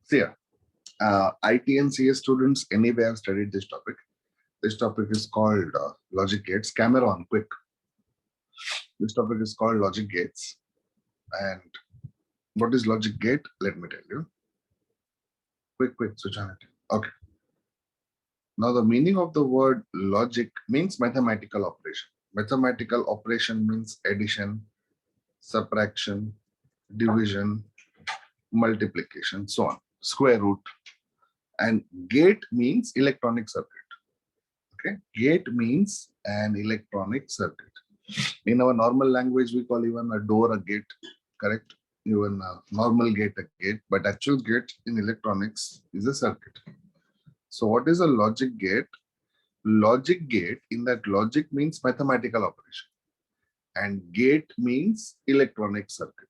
See, IT and CS students anyway have studied this topic. This topic is called logic gates. Camera on, quick. This topic is called logic gates. And what is logic gate? Let me tell you. Quick, switch on it. Okay. Now the meaning of the word logic means mathematical operation. Mathematical operation means addition, subtraction, division, multiplication, so on. Square root. And gate means electronic circuit. Okay. Gate means an electronic circuit. In our normal language, we call even a door a gate, correct? Even a normal gate a gate, but actual gate in electronics is a circuit. So what is a logic gate? Logic gate, in that logic means mathematical operation and gate means electronic circuit.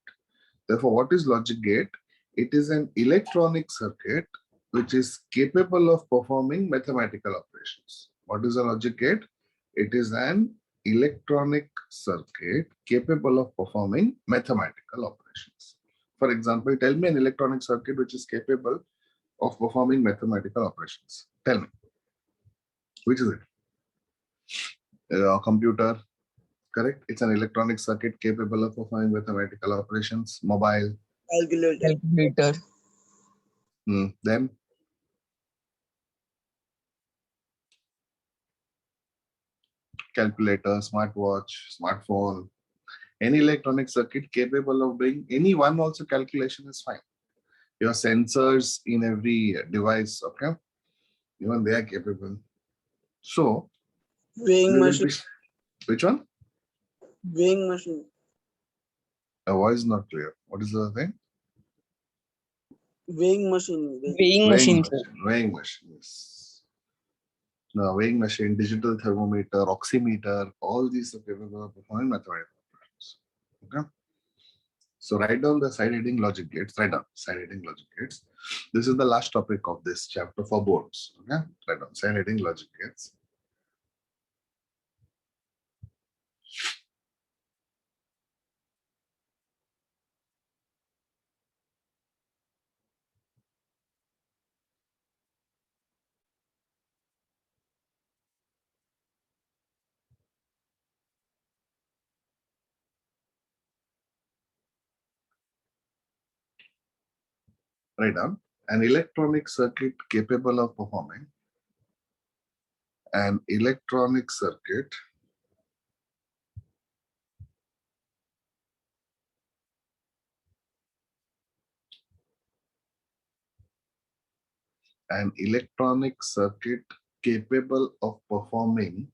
Therefore, what is logic gate? It is an electronic circuit which is capable of performing mathematical operations. What is a logic gate? It is an electronic circuit capable of performing mathematical operations. For example, tell me an electronic circuit which is capable of performing mathematical operations. Tell me. Which is it? A computer, correct? It's an electronic circuit capable of performing mathematical operations. Mobile. Calculator. Then calculator, smartwatch, smartphone, any electronic circuit capable of doing any one also calculation is fine. Your sensors in every device, okay, even they are capable. So Weighing machine. Which one? Weighing machine. Your voice is not clear. What is the thing? Weighing machine. Weighing machine. Weighing machine. Yes. Now, weighing machine, digital thermometer, oximeter, all these are capable of performing mathematical operations. Okay. So write down the side heading logic gates. Write down side heading logic gates. This is the last topic of this chapter for boards. Okay. Write down side heading logic gates. Write down an electronic circuit capable of performing an electronic circuit capable of performing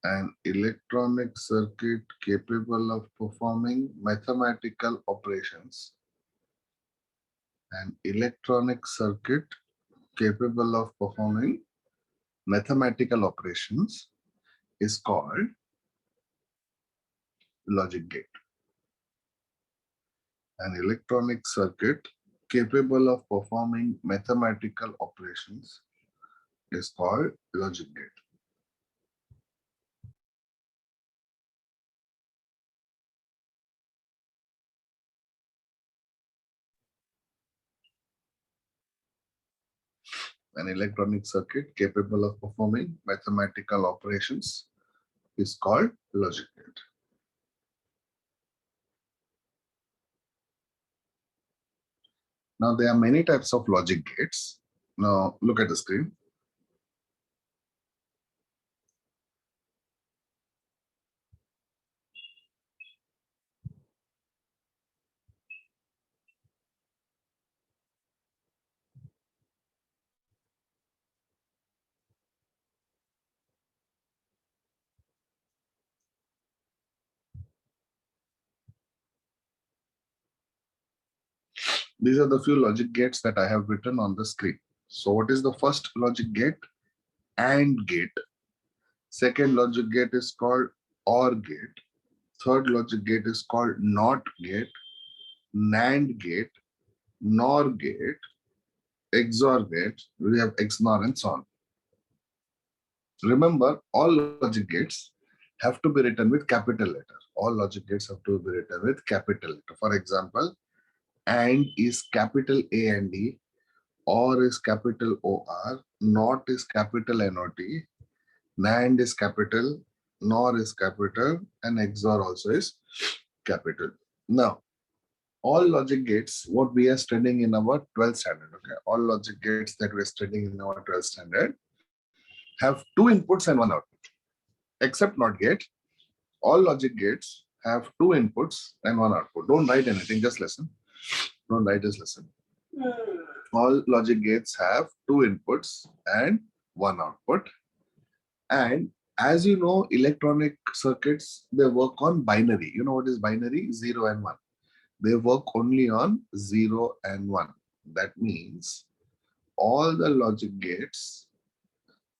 an electronic circuit capable of performing mathematical operations. An electronic circuit capable of performing mathematical operations is called logic gate. An electronic circuit capable of performing mathematical operations is called logic gate. An electronic circuit capable of performing mathematical operations is called logic gate. Now, there are many types of logic gates. Now, look at the screen. These are the few logic gates that I have written on the screen. So what is the first logic gate? AND gate. Second logic gate is called OR gate. Third logic gate is called NOT gate, NAND gate, NOR gate, XOR gate. We have XNOR and so on. Remember, all logic gates have to be written with capital letter. All logic gates have to be written with capital letter. For example, AND is capital A and D, OR is capital OR, NOT is capital NOT, NAND is capital, NOR is capital, and XOR also is capital. Now, all logic gates, what we are studying in our 12th standard, okay, all logic gates that we are studying in our 12th standard have 2 inputs and 1 output. Except NOT gate, all logic gates have 2 inputs and 1 output. Don't write anything, just listen. Don't write, just listen. All logic gates have 2 inputs and 1 output. And as you know, electronic circuits, they work on binary. You know what is binary? 0 and 1. They work only on 0 and 1. That means all the logic gates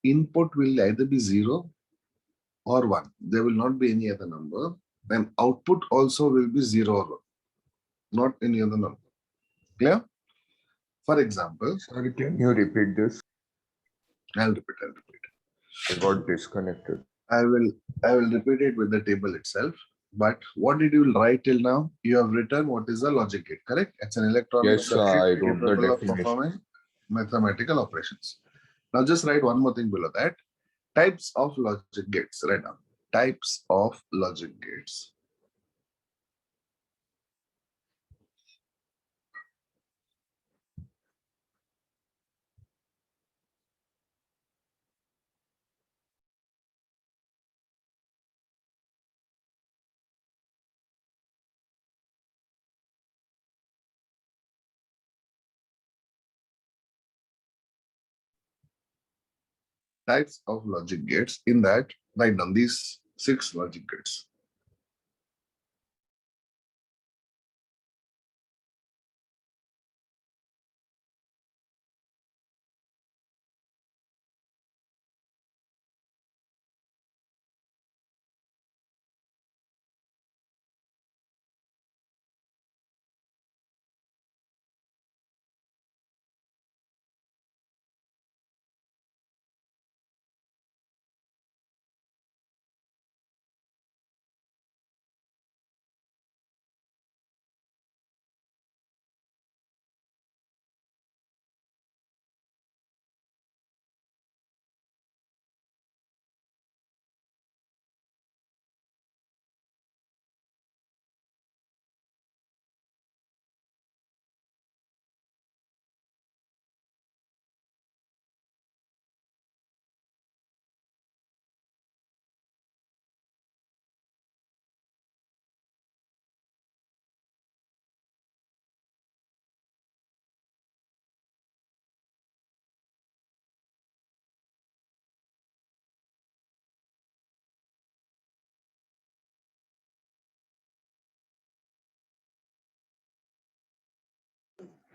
input will either be 0 or 1. There will not be any other number. Then output also will be 0 or 1, not any other number. Clear? For example, Sorry, can you repeat this? I'll repeat. I got disconnected. I will repeat it with the table itself. But what did you write till now? You have written what is a logic gate, correct? It's an electronic Yes, I circuit wrote the capable of definition. performing mathematical operations. Now just write one more thing below that. Types of logic gates. Write down. Types of logic gates. Types of logic gates. In that, write down these 6 logic gates.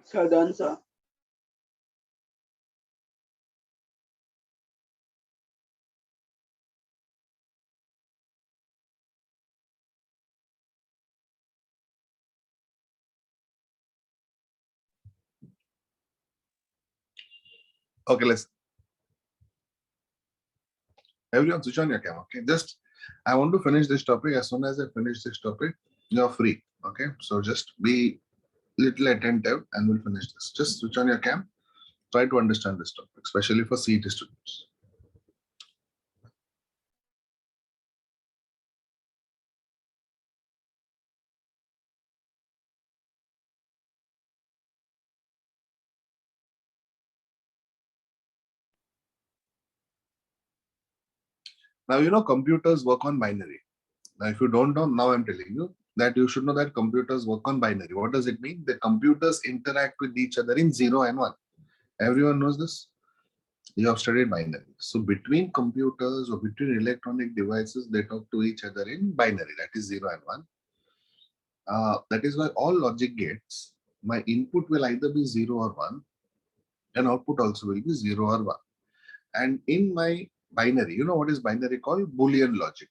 Sir, done, sir. Okay, listen. Everyone switch on your camera. Okay, just I want to finish this topic. As soon as I finish this topic, you're free. Okay, so just be little attentive and we'll finish this. Just switch on your cam. Try to understand this topic, especially for CET students. Now, you know, computers work on binary. Now, if you don't know, now I'm telling you that you should know that computers work on binary. What does it mean? The computers interact with each other in 0 and 1. Everyone knows this. You have studied binary. So between computers or between electronic devices, they talk to each other in binary, that is 0 and 1. That is why all logic gates, my input will either be 0 or 1, and output also will be 0 or 1. And in my binary, you know what is binary called? Boolean logic.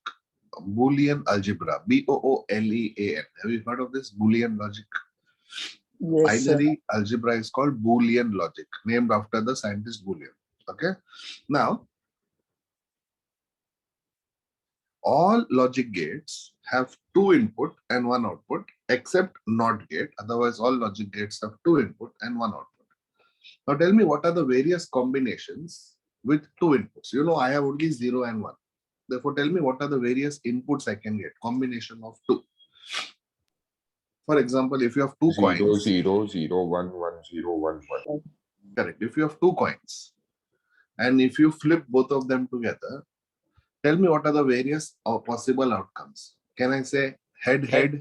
Boolean algebra. Boolean. Have you heard of this? Boolean logic. Yes, sir. Binary algebra is called Boolean logic, named after the scientist Boolean. Okay. Now, all logic gates have two input and one output, except NOT gate. Otherwise, all logic gates have two input and one output. Now tell me, what are the various combinations with two inputs? You know, I have only 0 and 1. Therefore, tell me what are the various inputs I can get, combination of two. For example, if you have two 0, coins, 0, 0, 1, 1, 0, 1, 1. correct. If you have two coins, and if you flip both of them together, tell me what are the various possible outcomes. Can I say head, head,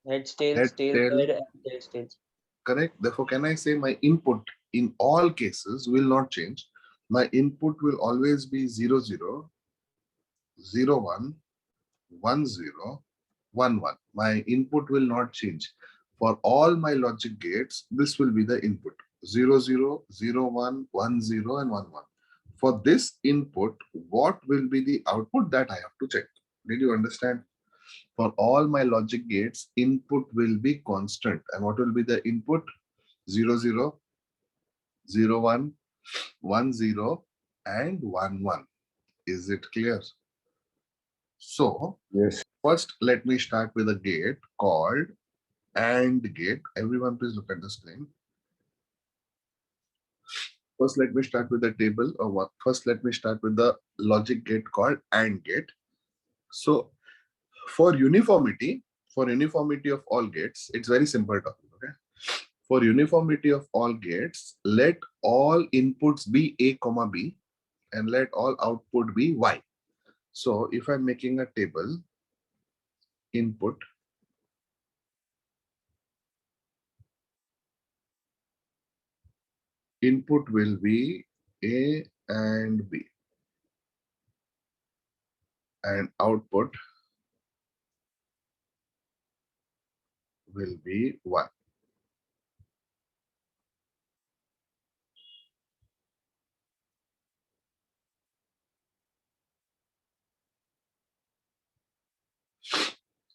heads, tails, head, tails, tail? head, and tails, tails. Correct. Therefore, can I say my input in all cases will not change? My input will always be 0, 0, 0, 1, 1, 0, 1, 1. My input will not change. For all my logic gates, this will be the input 0, 0, 0, 1, 1, 0, and 1, 1. For this input, what will be the output that I have to check? Did you understand? For all my logic gates, input will be constant. And what will be the input? 0, 0, 0, 1, 1, 0, and 1, 1. Is it clear? So, Yes. first, let me start with a gate called AND gate. Everyone, please look at the screen. First, let me start with the table or what? First, let me start with the logic gate called AND gate. So, for uniformity of all gates, it's very simple topic. Okay. For uniformity of all gates, let all inputs be A, B, and let all output be Y. So, if I'm making a table, input will be A and B, and output will be Y.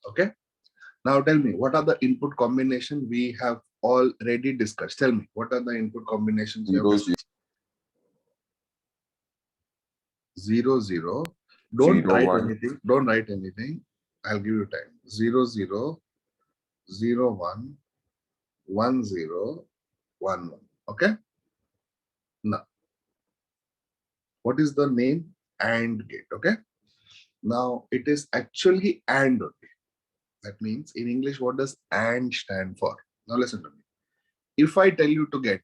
Okay. Now tell me, what are the input combination we have already discussed? Tell me, what are the input combinations we have 0, discussed? 0, 0. Don't 0, write 1. anything. Don't write anything. I'll give you time. 0, 0, 0, 1, 1, 0, 1, 1. Okay. Now, what is the name? AND gate. Okay. Now, it is actually AND only. That means in English, what does AND stand for? Now, listen to me. If I tell you to get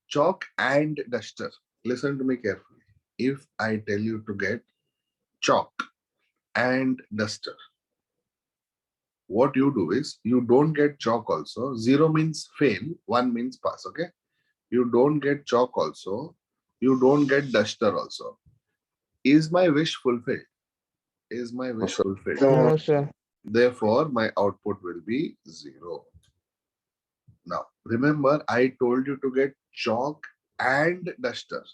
chalk and duster, listen to me carefully. If I tell you to get chalk and duster, what you do is you don't get chalk also. 0 means fail, 1 means pass. Okay. You don't get chalk also. You don't get duster also. Is my wish fulfilled? Is my wish sir. fulfilled? No, sir. Therefore, my output will be 0. Now, remember, I told you to get chalk and duster.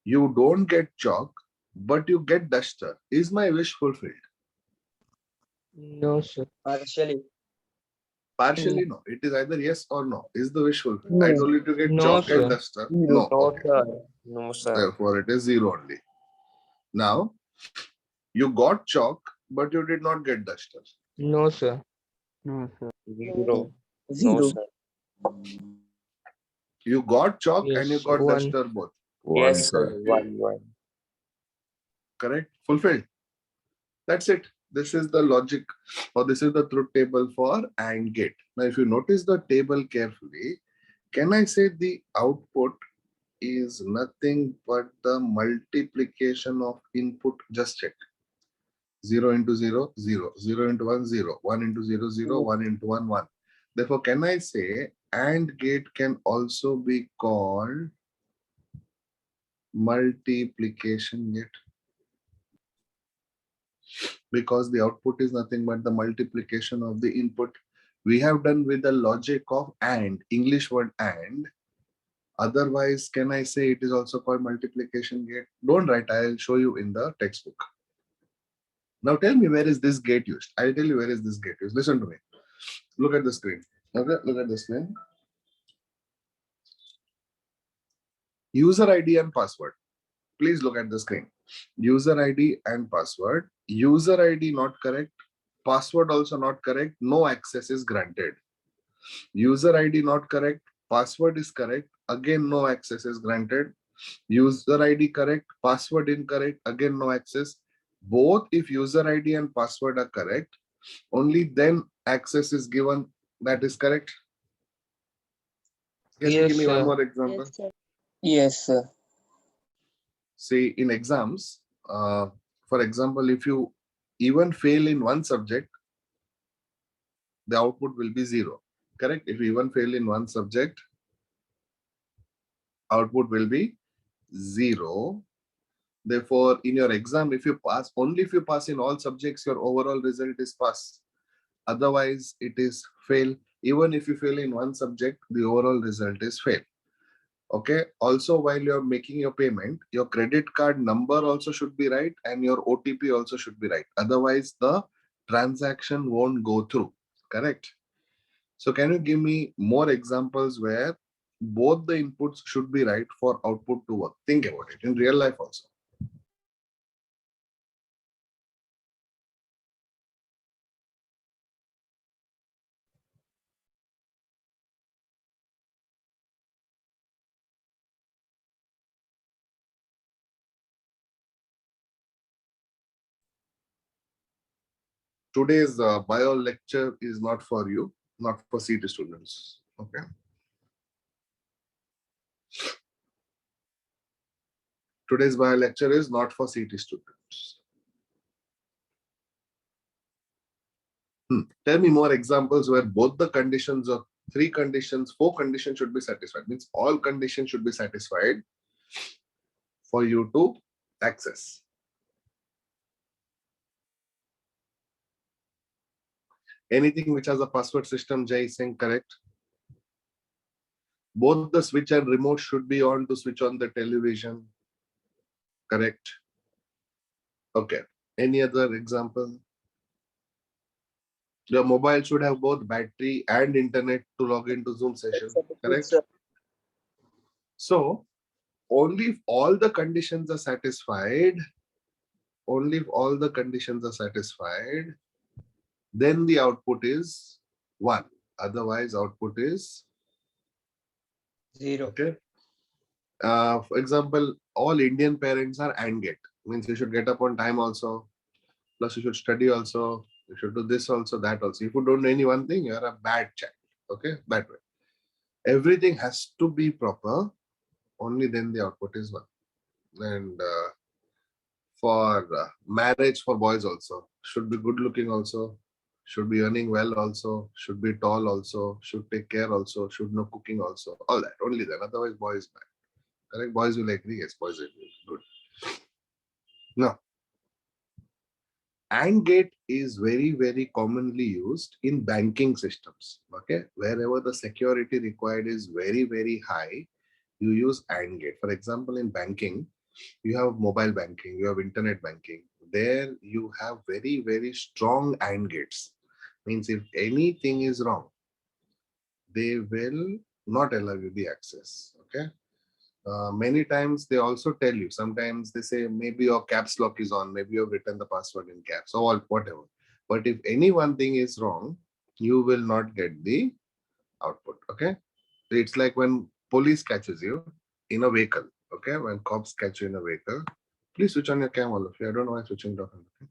You don't get chalk, but you get duster. Is my wish fulfilled? No, sir. Partially. Partially, no. It is either yes or no. Is the wish fulfilled? No. I told you to get No, chalk sir. and duster. No. No. Okay. No, sir. Therefore, it is 0 only. Now, you got chalk, but you did not get duster. No, sir. No, sir. 0. No, Zero. sir. You got chalk and you Yes, got 1. duster both. 1, Yes, sir. sir. 1, 1. Correct? Fulfilled. That's it. This is the logic, or this is the truth table for AND gate. Now, if you notice the table carefully, can I say the output is nothing but the multiplication of input? Just check. 0 into 0, 0. 0 into 1, 0. 1 into 0, 0. 1 into 1, 1. Therefore, can I say AND gate can also be called multiplication gate? Because the output is nothing but the multiplication of the input. We have done with the logic of AND, English word AND. Otherwise, can I say it is also called multiplication gate? Don't write, I'll show you in the textbook. Now tell me, where is this gate used? I'll tell you where is this gate used. Listen to me. Look at the screen. Okay, look at the screen. User ID and password. please look at the screen. User ID and password. User ID not correct. Password also not correct. No access is granted. User ID not correct. Password is correct. Again, no access is granted. User ID correct. Password incorrect. Again, no access. Both if user ID and password are correct, only then access is given. That is correct. Can you Yes, give me one sir. more example? Yes, sir. Say in exams, for example, if you even fail in one subject, the output will be 0. Correct? If you even fail in one subject, output will be 0. Therefore, in your exam, if you pass, only if you pass in all subjects, your overall result is pass. Otherwise, it is fail. Even if you fail in one subject, the overall result is fail. Okay. Also, while you're making your payment, your credit card number also should be right and your OTP also should be right. Otherwise, the transaction won't go through. Correct. So can you give me more examples where both the inputs should be right for output to work? Think about it in real life also. Today's bio lecture is not for you, not for CT students. Okay. Today's bio lecture is not for CT students. Tell me more examples where both the conditions of 3 conditions, 4 conditions should be satisfied. Means all conditions should be satisfied for you to access. Anything which has a password system, Jay is saying correct. Both the switch and remote should be on to switch on the television. Correct. Okay. Any other example? Your mobile should have both battery and internet to log into Zoom session. Correct. So only if all the conditions are satisfied, then the output is 1. Otherwise, output is 0. okay. For example, all Indian parents are AND gate. Means you should get up on time also. Plus, you should study also. You should do this also, that also. If you don't do any one thing, you are a bad child. Okay, that way. Everything has to be proper. Only then the output is 1. And for marriage for boys also should be good looking also, should be earning well also, should be tall also, should take care also, should know cooking also, all that. Only then. Otherwise, boys bad. Correct? Boys will agree. Yes, boys will agree. Good. Now, AND gate is very, very commonly used in banking systems. Okay, wherever the security required is very, very high, you use AND gate. For example, in banking, you have mobile banking, you have internet banking. There you have very, very strong AND gates. Means if anything is wrong, they will not allow you the access. Okay. Many times they also tell you, sometimes they say maybe your caps lock is on, maybe you have written the password in caps or whatever. But if any one thing is wrong, you will not get the output. Okay. So it's like when police catches you in a vehicle. Okay. When cops catch you in a vehicle, please switch on your cam, all of you. I don't know why switching it off. Okay?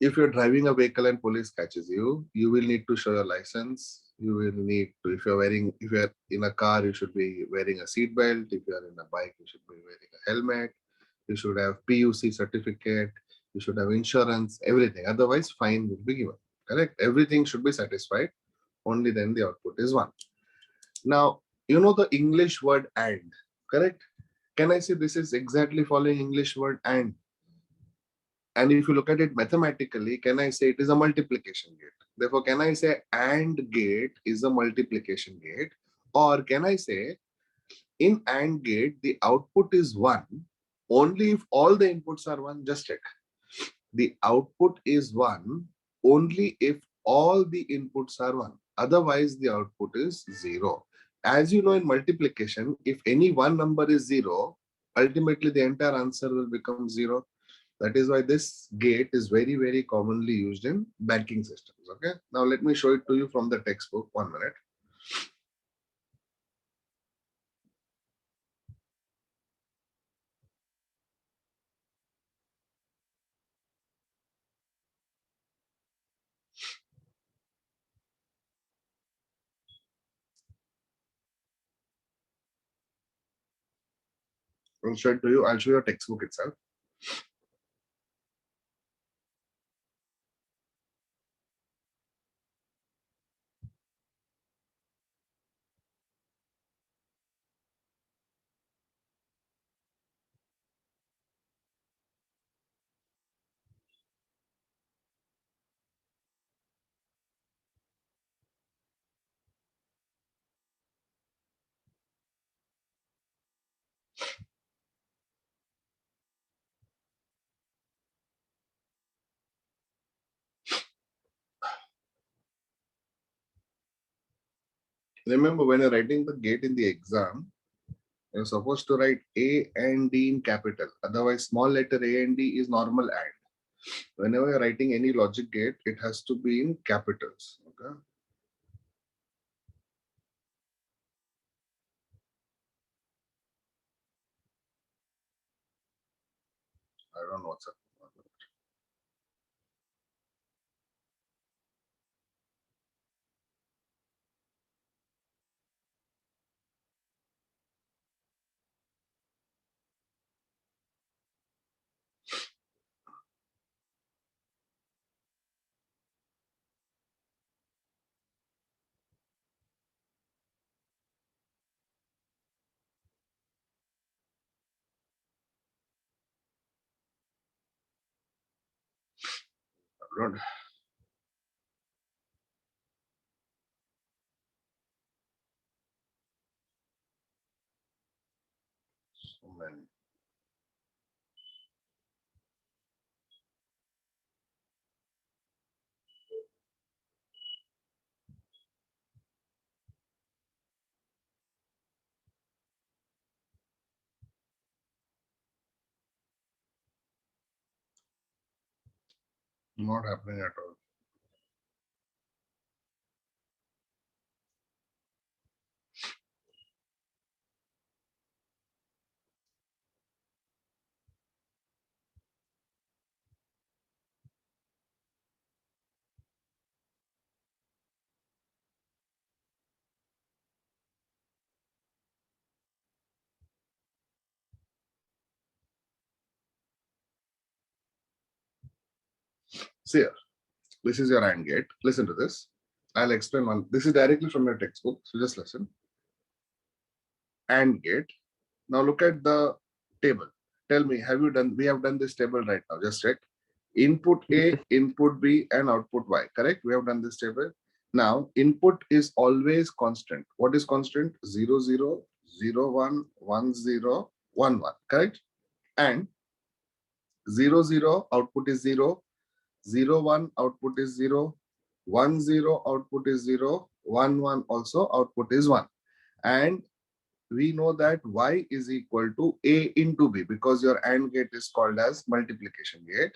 If you're driving a vehicle and police catches you, you will need to show your license. You will need to, if you're in a car, you should be wearing a seat belt. If you're in a bike, you should be wearing a helmet. You should have PUC certificate. You should have insurance, everything. Otherwise, fine will be given. Correct? Everything should be satisfied. Only then the output is 1. Now, you know the English word and, correct? Can I say this is exactly following English word and? And if you look at it mathematically, can I say it is a multiplication gate? Therefore, can I say AND gate is a multiplication gate? Or can I say in AND gate, the output is 1 only if all the inputs are 1? Just check. The output is 1 only if all the inputs are 1. Otherwise, the output is 0. As you know, in multiplication, if any one number is 0, ultimately the entire answer will become 0. That is why this gate is very, very commonly used in banking systems. Okay. Now let me show it to you from the textbook. 1 minute. I'll show it to you. I'll show you a textbook itself. Remember, when you're writing the gate in the exam, you're supposed to write A and D in capital. Otherwise, small letter A and D is normal and. Whenever you're writing any logic gate, it has to be in capitals. Okay. I don't know what's up. I don't. So many. Not happening at all. See here, this is your AND gate. Listen to this. I'll explain one. This is directly from your textbook. So just listen. AND gate. Now look at the table. Tell me, have you done? We have done this table right now. Just check. Input A, input B, and output Y. Correct? We have done this table. Now, input is always constant. What is constant? 0, 0, 0, 1, 1, 0, 1, 1. Correct? And 0, 0, output is 0. 0, 1, output is 0. 1, 0, output is 0. 1, 1 also, output is 1. And we know that y is equal to a into b because your AND gate is called as multiplication gate.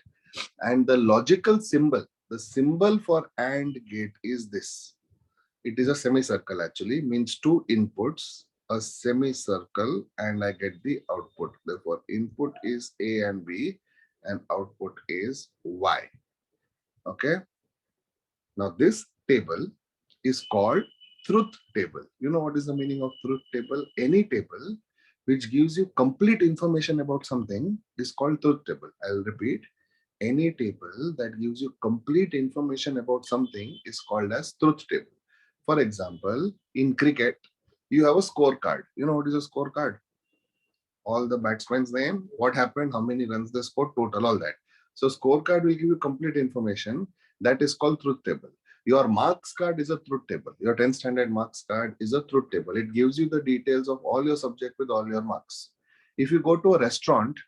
And the logical symbol, the symbol for AND gate is this. It is a semicircle actually, means two inputs, a semicircle, and I get the output. Therefore, input is A and B and output is Y. Okay. Now this table is called truth table. You know what is the meaning of truth table? Any table which gives you complete information about something is called truth table. I'll repeat. Any table that gives you complete information about something is called as truth table. For example, in cricket, you have a scorecard. You know what is a scorecard? All the batsmen's name, what happened, how many runs they scored, total, all that. So scorecard will give you complete information. That is called truth table. Your marks card is a truth table. Your 10th standard marks card is a truth table. It gives you the details of all your subject with all your marks. If you go to a restaurant,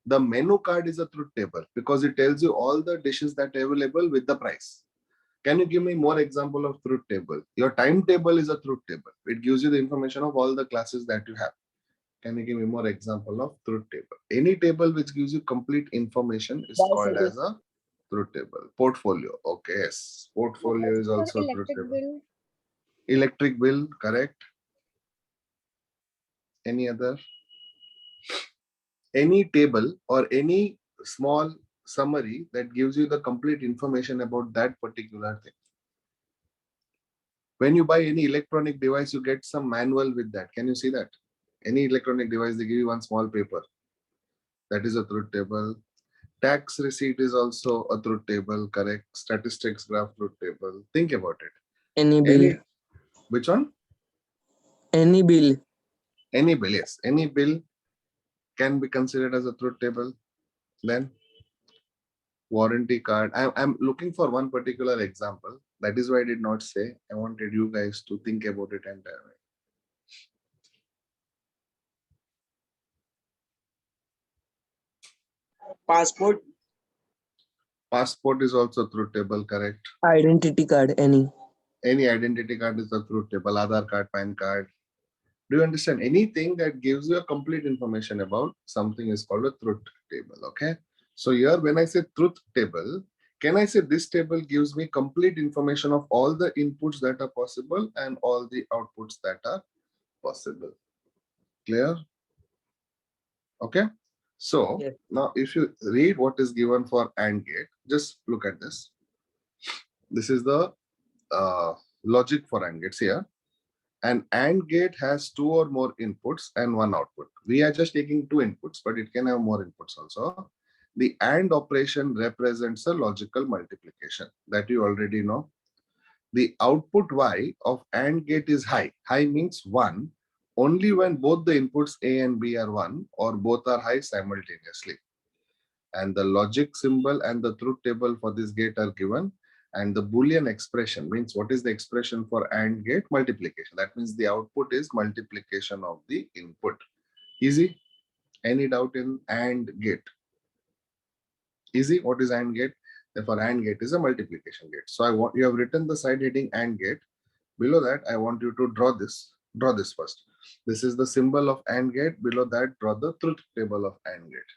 the menu card is a truth table because it tells you all the dishes that are available with the price. Can you give me more example of truth table? Your timetable is a truth table. It gives you the information of all the classes that you have. Can you give me more example of truth table? Any table which gives you complete information is called as a truth table. Portfolio. Okay, yes. Portfolio is also a truth Electric table. bill. Electric bill, correct. Any other? Any table or any small summary that gives you the complete information about that particular thing. When you buy any electronic device, you get some manual with that. Can you see that? Any electronic device, they give you one small paper. That is a truth table. Tax receipt is also a truth table, correct? Statistics graph, truth table. Think about it. Any bill. Any, which one? Any bill. Any bill, yes. Any bill can be considered as a truth table. Then warranty card. I'm looking for one particular example. That is why I did not say. I wanted you guys to think about it and Passport. passport is also truth table, correct? Identity card. Any. Any identity card is a truth table. Aadhaar card, PAN card. Do you understand? Anything that gives you a complete information about something is called a truth table. Okay. So here, when I say truth table, can I say this table gives me complete information of all the inputs that are possible and all the outputs that are possible? Clear? Okay. So Yes. now if you read what is given for AND gate, just look at this. This is the logic for AND gates here. An AND gate has two or more inputs and one output. We are just taking two inputs, but it can have more inputs also. The AND operation represents a logical multiplication that you already know. The output Y of AND gate is high. High means 1 only when both the inputs A and B are 1 or both are high simultaneously. And the logic symbol and the truth table for this gate are given. And the Boolean expression means what is the expression for AND gate? Multiplication. That means the output is multiplication of the input. Easy? Any doubt in AND gate? Easy? What is AND gate? Therefore, AND gate is a multiplication gate. So I want you have written the side heading AND gate. Below that, I want you to draw this. Draw this first. This is the symbol of AND gate. Below that, draw the truth table of AND gate.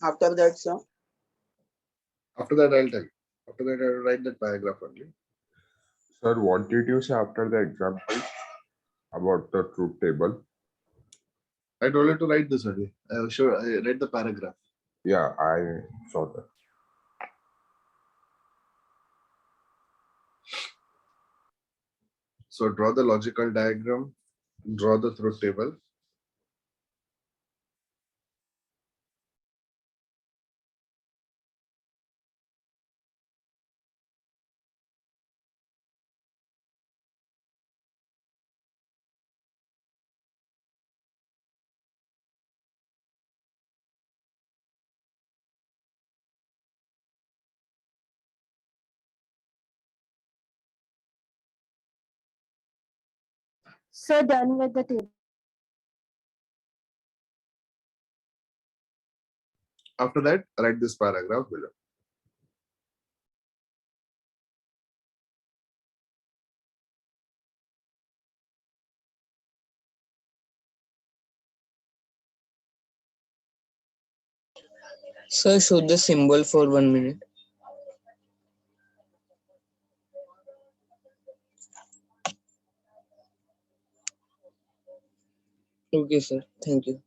After that, sir. After that, I'll tell you. After that, I will write that paragraph only. Sir, what did you say after the example about the truth table? I told you to write this only. I read the paragraph. Yeah, I saw that. So draw the logical diagram, draw the truth table. So done with the table. After that, write this paragraph below. Sir, show the symbol for 1 minute. Okay, sir. Thank you.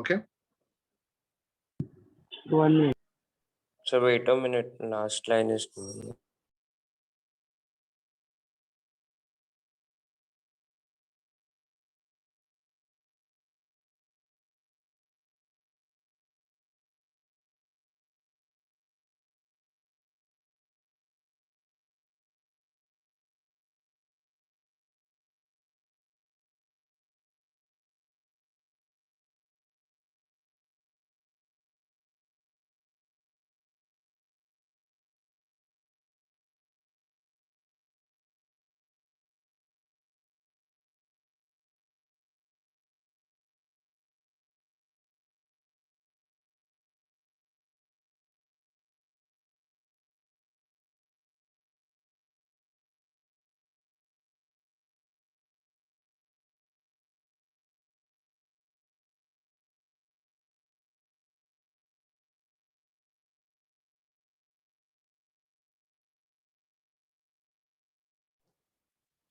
Okay. One minute. So wait a minute, last line is good.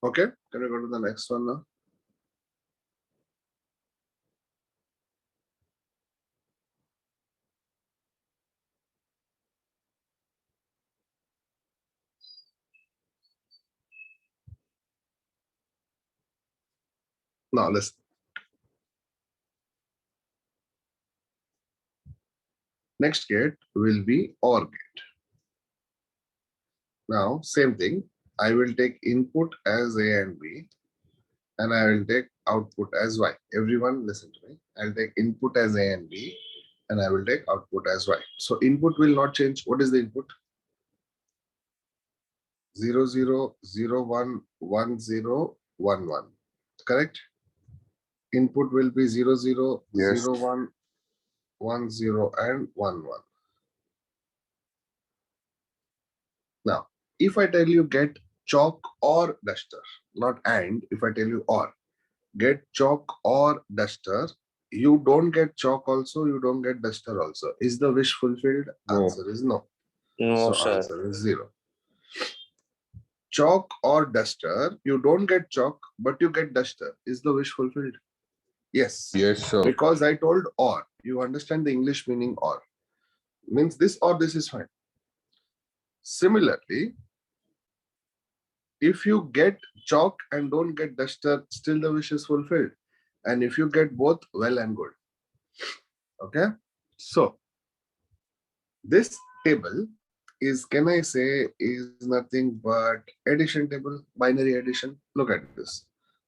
Okay. Can we go to the next one now? Now listen. Next gate will be OR gate. Now, same thing. I will take input as A and B, and I will take output as Y. Everyone listen to me. I'll take input as A and B, and I will take output as Y. So input will not change. What is the input? 0, 0, 0, 1, 1, 0, 1, 1. Correct? Input will be 0, 0, Yes. 0, 1, 1, 0, and 1, 1. Now, if I tell you get chalk or duster, not and, if I tell you or, get chalk or duster, you don't get chalk also, you don't get duster also. Is the wish fulfilled? No. Answer is no. No, So sir. answer is 0. Chalk or duster, you don't get chalk, but you get duster. Is the wish fulfilled? Yes. Yes, sir. Because I told or. You understand the English meaning or. Means this or this is fine. Similarly, if you get chalk and don't get duster, still the wish is fulfilled. And if you get both, well and good. Okay. So this table is, can I say, is nothing but addition table, binary addition. Look at this.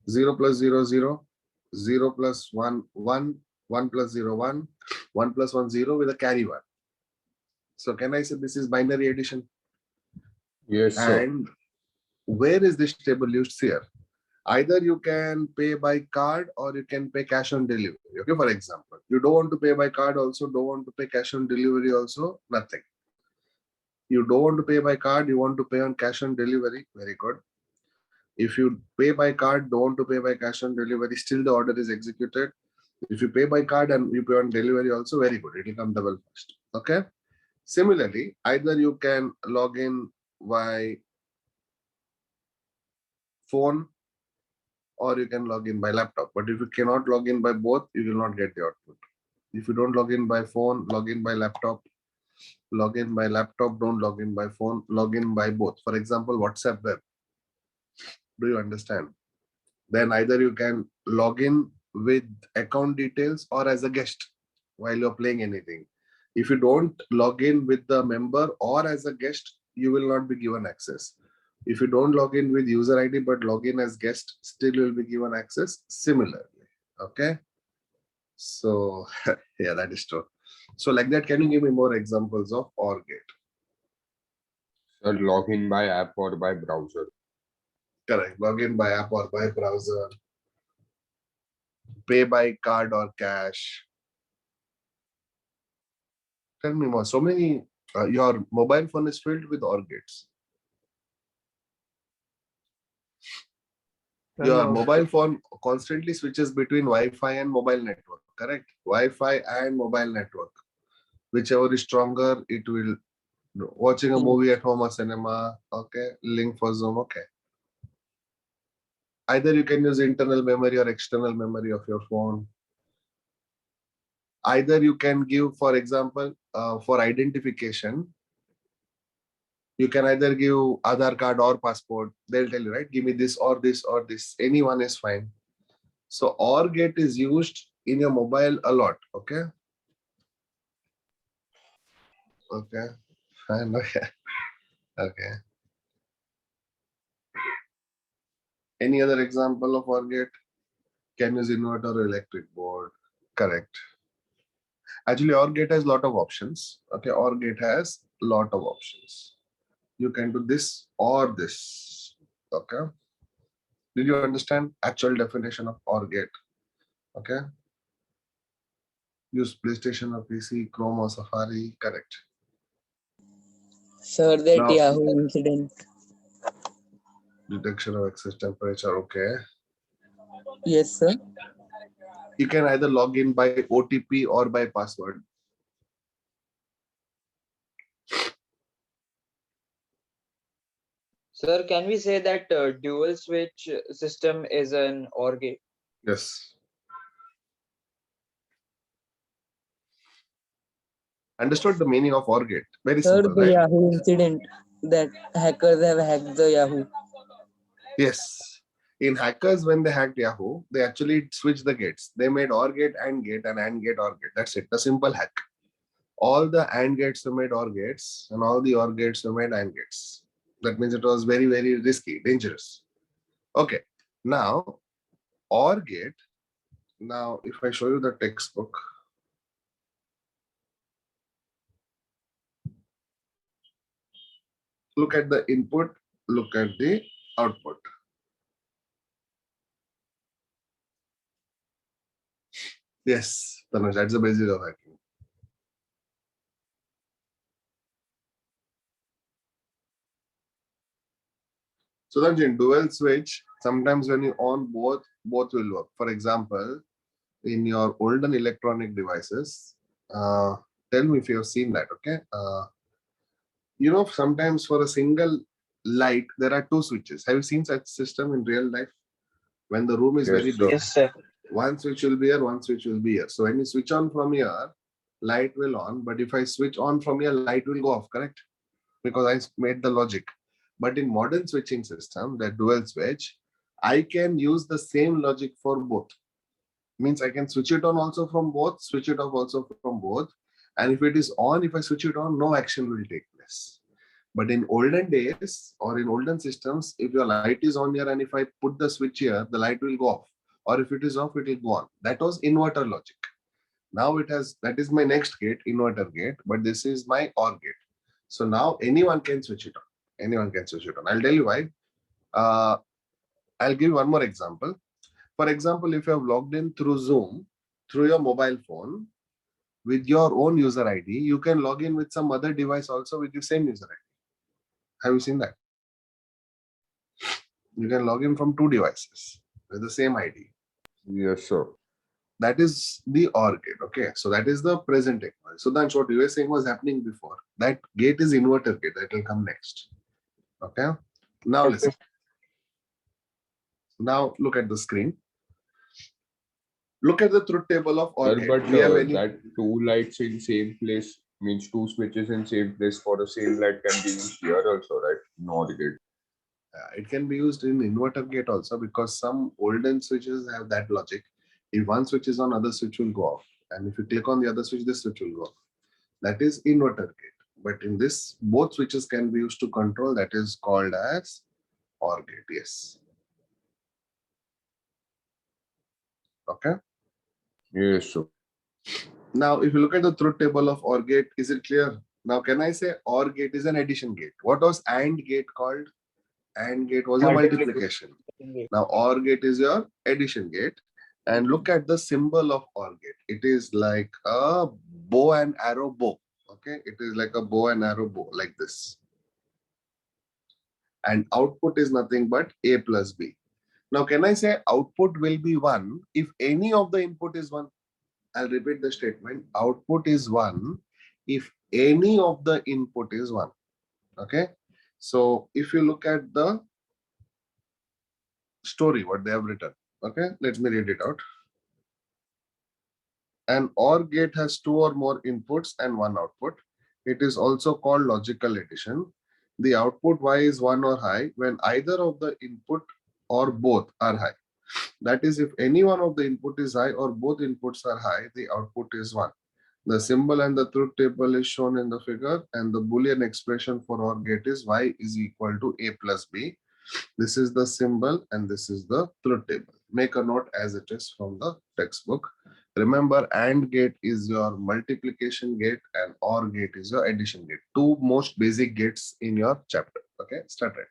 0 plus 0, 0, 0 plus 1, 1, 1 plus 0, 1, 1 plus 1, 0 with a carry 1. So can I say this is binary addition? Yes, sir. And where is this table used here? Either you can pay by card or you can pay cash on delivery. Okay, for example, you don't want to pay by card also, don't want to pay cash on delivery also, nothing. You don't want to pay by card, you want to pay on cash on delivery, very good. If you pay by card, don't want to pay by cash on delivery, still the order is executed. If you pay by card and you pay on delivery also, very good, it will come double fast. Okay. Similarly, either you can log in by phone or you can log in by laptop. But if you cannot log in by both, you will not get the output. If you don't log in by phone, log in by laptop. Log in by laptop, don't log in by phone, log in by both. For example, WhatsApp web. Do you understand? Then either you can log in with account details or as a guest while you're playing anything. If you don't log in with the member or as a guest, you will not be given access. If you don't log in with user ID but log in as guest, still you will be given access similarly. Okay. So yeah, that is true. So like that, can you give me more examples of OR gate? Sir, log in by app or by browser. Correct. Log in by app or by browser. Pay by card or cash. Tell me more. So many, your mobile phone is filled with OR gates. Your mobile phone constantly switches between Wi-Fi and mobile network, correct? Wi-Fi and mobile network. Whichever is stronger, it will, watching a movie at home or cinema, okay, link for Zoom, okay. Either you can use internal memory or external memory of your phone. Either you can give, for example, for identification, you can either give Aadhaar card or passport. They'll tell you, right? Give me this or this or this. Any one is fine. So OR gate is used in your mobile a lot. Okay. Okay. Fine. Okay. Okay. Any other example of OR gate? Can use inverter or electric board. Correct. Actually, OR gate has lot of options. Okay. OR gate has lot of options. You can do this or this. Okay. Did you understand actual definition of OR gate? Okay. Use PlayStation or PC, Chrome or Safari. Correct. Sir, that Now, Yahoo incident. detection of excess temperature. Okay. Yes, sir. You can either log in by OTP or by password. Sir, can we say that dual switch system is an OR gate? Yes. Understood the meaning of OR gate? Very Sir, simple, the right? Yahoo incident that hackers have hacked the Yahoo. Yes. In hackers, when they hacked Yahoo, they actually switched the gates. They made OR gate and AND gate OR gate. That's it. The simple hack. All the AND gates were made OR gates and all the OR gates were made AND gates. That means it was very, very risky, dangerous. Okay. Now, OR gate. Now, if I show you the textbook, look at the input, look at the output. Yes, Tanush, that's the basis of hacking. So then in dual switch, sometimes when you on both will work. For example, in your olden electronic devices, tell me if you have seen that, okay? You know, sometimes for a single light, there are two switches. Have you seen such system in real life? When the room is Yes, very sir. dark, Yes, sir. one switch will be here, one switch will be here. So when you switch on from here, light will on. But if I switch on from here, light will go off, correct? Because I made the logic. But in modern switching system, the dual switch, I can use the same logic for both. Means I can switch it on also from both, switch it off also from both. And if it is on, if I switch it on, no action will take place. But in olden days or in olden systems, if your light is on here and if I put the switch here, the light will go off. Or if it is off, it will go on. That was inverter logic. Now it has, that is my next gate, inverter gate, but this is my OR gate. So now anyone can switch it on. Anyone can switch it on. I'll tell you why. I'll give you one more example. For example, if you have logged in through Zoom, through your mobile phone, with your own user ID, you can log in with some other device also with the same user ID. Have you seen that? You can log in from two devices with the same ID. Yes, sir. That is the OR gate. Okay, so that is the present technology. So that's what you were saying was happening before. That gate is inverter gate. That will come next. Okay. Now listen. Now look at the screen. Look at the truth table of OR Sir, gate. but We have any? that two lights in same place means two switches in same place for the same light can be used here also, right? NOR gate. It can be used in inverter gate also because some olden switches have that logic. If one switch is on, other switch will go off. And if you click on the other switch, this switch will go off. That is inverter gate. But in this, both switches can be used to control. That is called as OR gate. Yes. Okay. Yes, sir. Now, if you look at the truth table of OR gate, is it clear? Now, can I say OR gate is an addition gate? What was AND gate called? AND gate was a multiplication. Now, OR gate is your addition gate. And look at the symbol of OR gate. It is like a bow and arrow bow. Okay, it is like a bow and arrow bow like this. And output is nothing but A plus B. Now, can I say output will be 1 if any of the input is 1? I'll repeat the statement. Output is 1 if any of the input is 1. Okay. So if you look at the story, what they have written. Okay, let me read it out. An OR gate has two or more inputs and one output. It is also called logical addition. The output Y is 1 or high when either of the input or both are high. That is, if any one of the input is high or both inputs are high, the output is 1. The symbol and the truth table is shown in the figure, and the Boolean expression for OR gate is Y is equal to A plus B. This is the symbol and this is the truth table. Make a note as it is from the textbook. Remember, AND gate is your multiplication gate and OR gate is your addition gate. Two most basic gates in your chapter. Okay, start writing.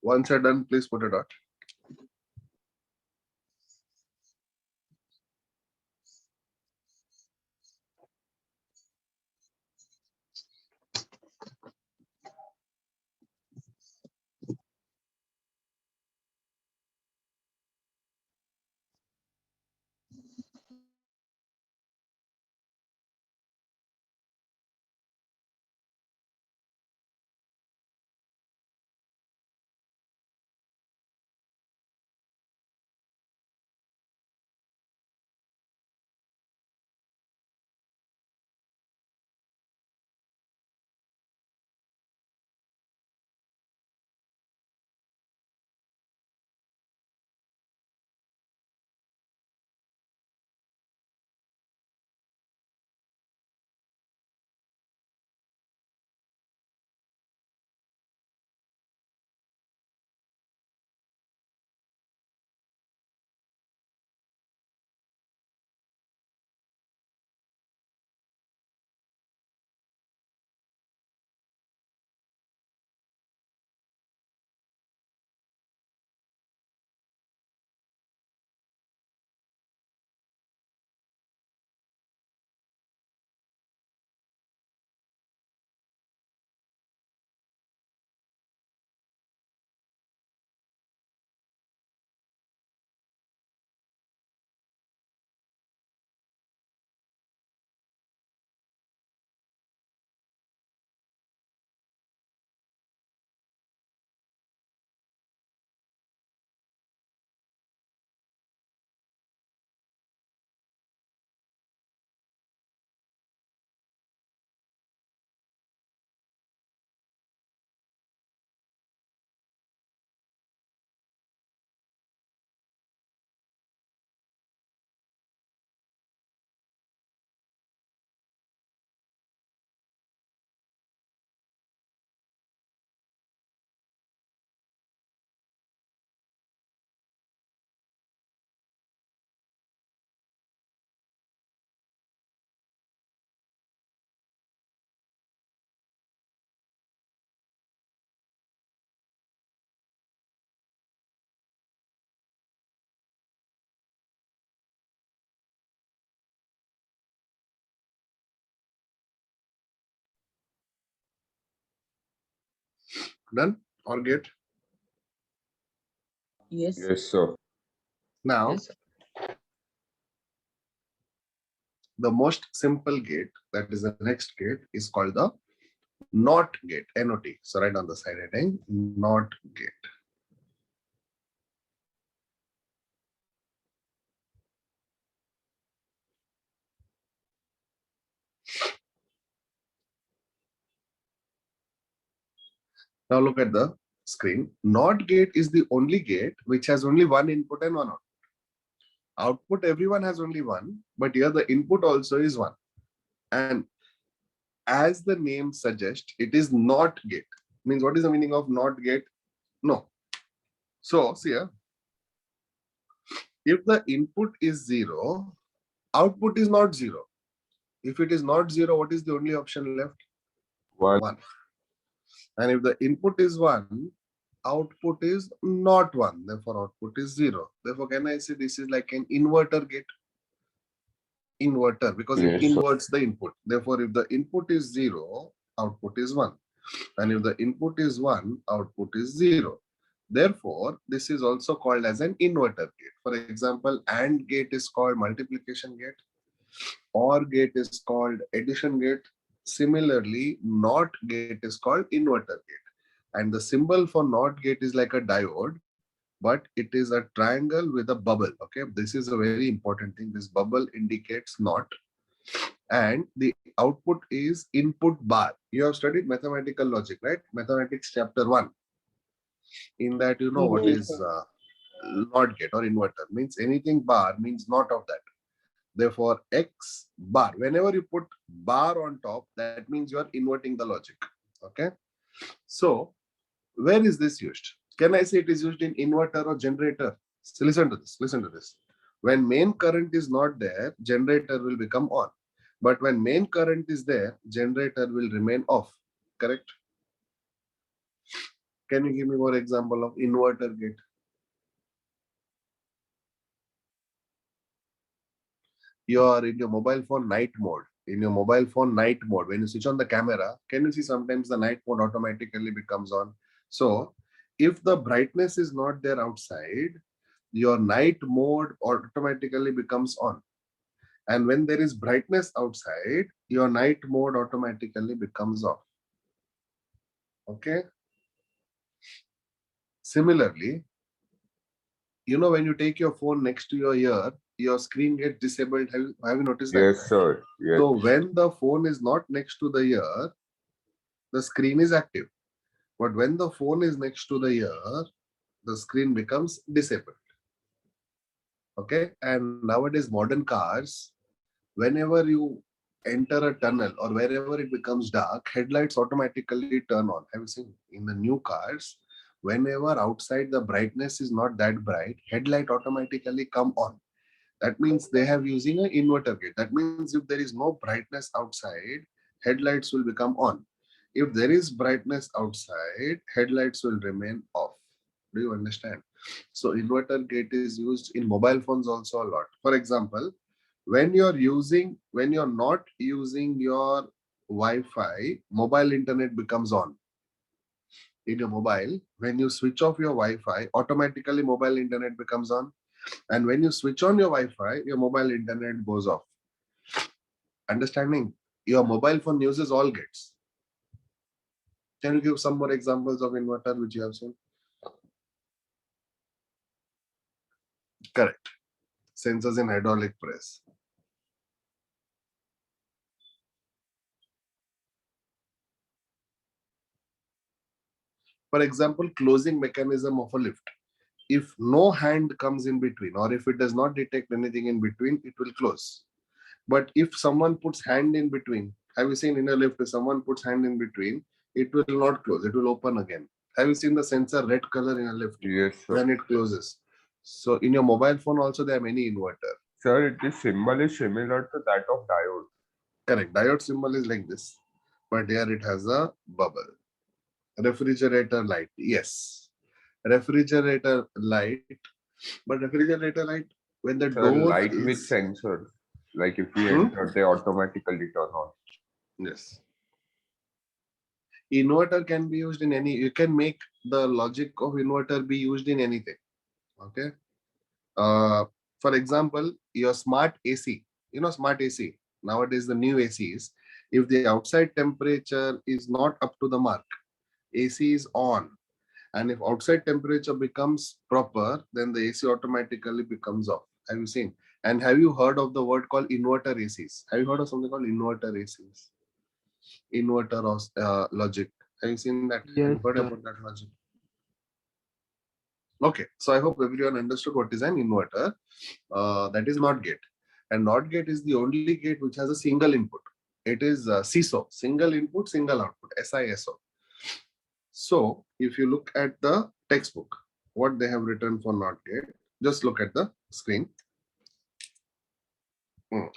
Once you're done, please put a dot. Done? Or gate? Yes. Yes, sir. Now, Yes, sir. the most simple gate, that is the next gate, is called the NOT gate, N-O-T. So right on the side heading, NOT gate. Now look at the screen. NOT gate is the only gate which has only one input and one output. Output, everyone has only one, but here the input also is one. And as the name suggests, it is NOT gate. Means what is the meaning of NOT gate? No. So see here, if the input is 0, output is not 0. If it is not 0, what is the only option left? 1. 1. And if the input is 1, output is not 1. Therefore, output is 0. Therefore, can I say this is like an inverter gate? Inverter, because it Yes, sir. inverts the input. Therefore, if the input is 0, output is 1. And if the input is 1, output is 0. Therefore, this is also called as an inverter gate. For example, AND gate is called multiplication gate. OR gate is called addition gate. Similarly, NOT gate is called inverter gate. And the symbol for NOT gate is like a diode, but it is a triangle with a bubble. Okay, this is a very important thing. This bubble indicates NOT. And the output is input bar. You have studied mathematical logic, right? Mathematics chapter 1. In that, you know what Yes, is NOT gate or inverter. Means anything bar means not of that. Therefore, X bar, whenever you put bar on top, that means you are inverting the logic. Okay. So, where is this used? Can I say it is used in inverter or generator? So listen to this. Listen to this. When main current is not there, generator will become on. But when main current is there, generator will remain off. Correct? Can you give me more example of inverter gate? You are in your mobile phone night mode. In your mobile phone night mode, when you switch on the camera, can you see sometimes the night mode automatically becomes on? So if the brightness is not there outside, your night mode automatically becomes on. And when there is brightness outside, your night mode automatically becomes off. Okay. Similarly, you know, when you take your phone next to your ear, your screen gets disabled. Have you noticed that? Yes, sir. Yes. So when the phone is not next to the ear, the screen is active. But when the phone is next to the ear, the screen becomes disabled. Okay. And nowadays, modern cars, whenever you enter a tunnel or wherever it becomes dark, headlights automatically turn on. Have you seen in the new cars? Whenever outside the brightness is not that bright, headlight automatically come on. That means they have using an inverter gate. That means if there is no brightness outside, headlights will become on. If there is brightness outside, headlights will remain off. Do you understand? So inverter gate is used in mobile phones also a lot. For example, when you're not using your Wi-Fi, mobile internet becomes on. In your mobile, when you switch off your Wi-Fi, automatically mobile internet becomes on. And when you switch on your Wi-Fi, your mobile internet goes off. Understanding? Your mobile phone uses all gates. Can you give some more examples of inverter which you have seen? Correct. Sensors in hydraulic press. For example, closing mechanism of a lift. If no hand comes in between, or if it does not detect anything in between, it will close. But if someone puts hand in between, have you seen in a lift, if someone puts hand in between, it will not close, it will open again. Have you seen the sensor red color in a lift? Yes, sir. When it closes. So in your mobile phone also there are many inverter. Sir, this symbol is similar to that of diode. Correct. Diode symbol is like this, but here it has a bubble. Refrigerator light. Yes. Refrigerator light. But refrigerator light, when the Sir, door light with is... sensor. Like if we Hmm? enter, they automatically turn on. Yes. Inverter can be used in any, you can make the logic of inverter be used in anything. Okay. For example, your smart AC, smart AC, nowadays the new ACs, if the outside temperature is not up to the mark, AC is on. And if outside temperature becomes proper, then the AC automatically becomes off. Have you seen? And have you heard of the word called inverter ACs? Have you heard of something called inverter ACs? Inverter or logic. Have you seen that? Have you heard about that logic? Okay, so I hope everyone understood what is an inverter. That is NOT gate. And NOT gate is the only gate which has a single input. It is SISO, single input, single output, SISO. So if you look at the textbook, what they have written for NOT gate, just look at the screen.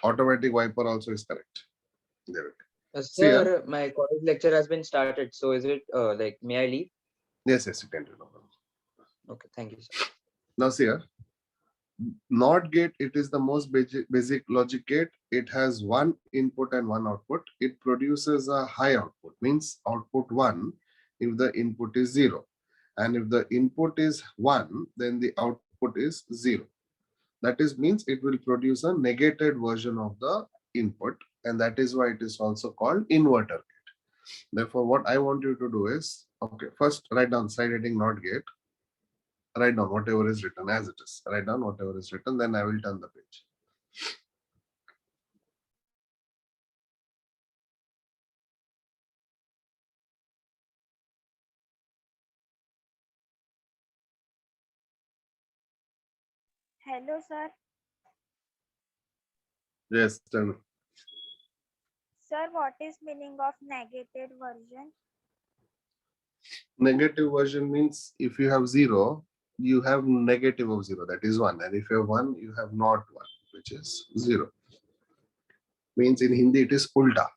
Automatic wiper also is correct. There it is. See, Sir, my college lecture has been started. So is it like, may I leave? yes, you can do no problem. Okay, thank you, sir. Now see here, NOT gate, it is the most basic logic gate. It has one input and one output. It produces a high output, means output 1 if the input is 0. And if the input is 1, then the output is 0. That is means it will produce a negated version of the input, and that is why it is also called inverter gate. Therefore, what I want you to do is, okay, first write down side heading NOT gate. Write down whatever is written as it is. Write down whatever is written, then I will turn the page. Hello, sir. Yes, turn. Sir, what is meaning of negative version? Negative version means if you have 0, you have negative of 0, that is 1. And if you have 1, you have not 1, which is 0. Means in Hindi it is ulta.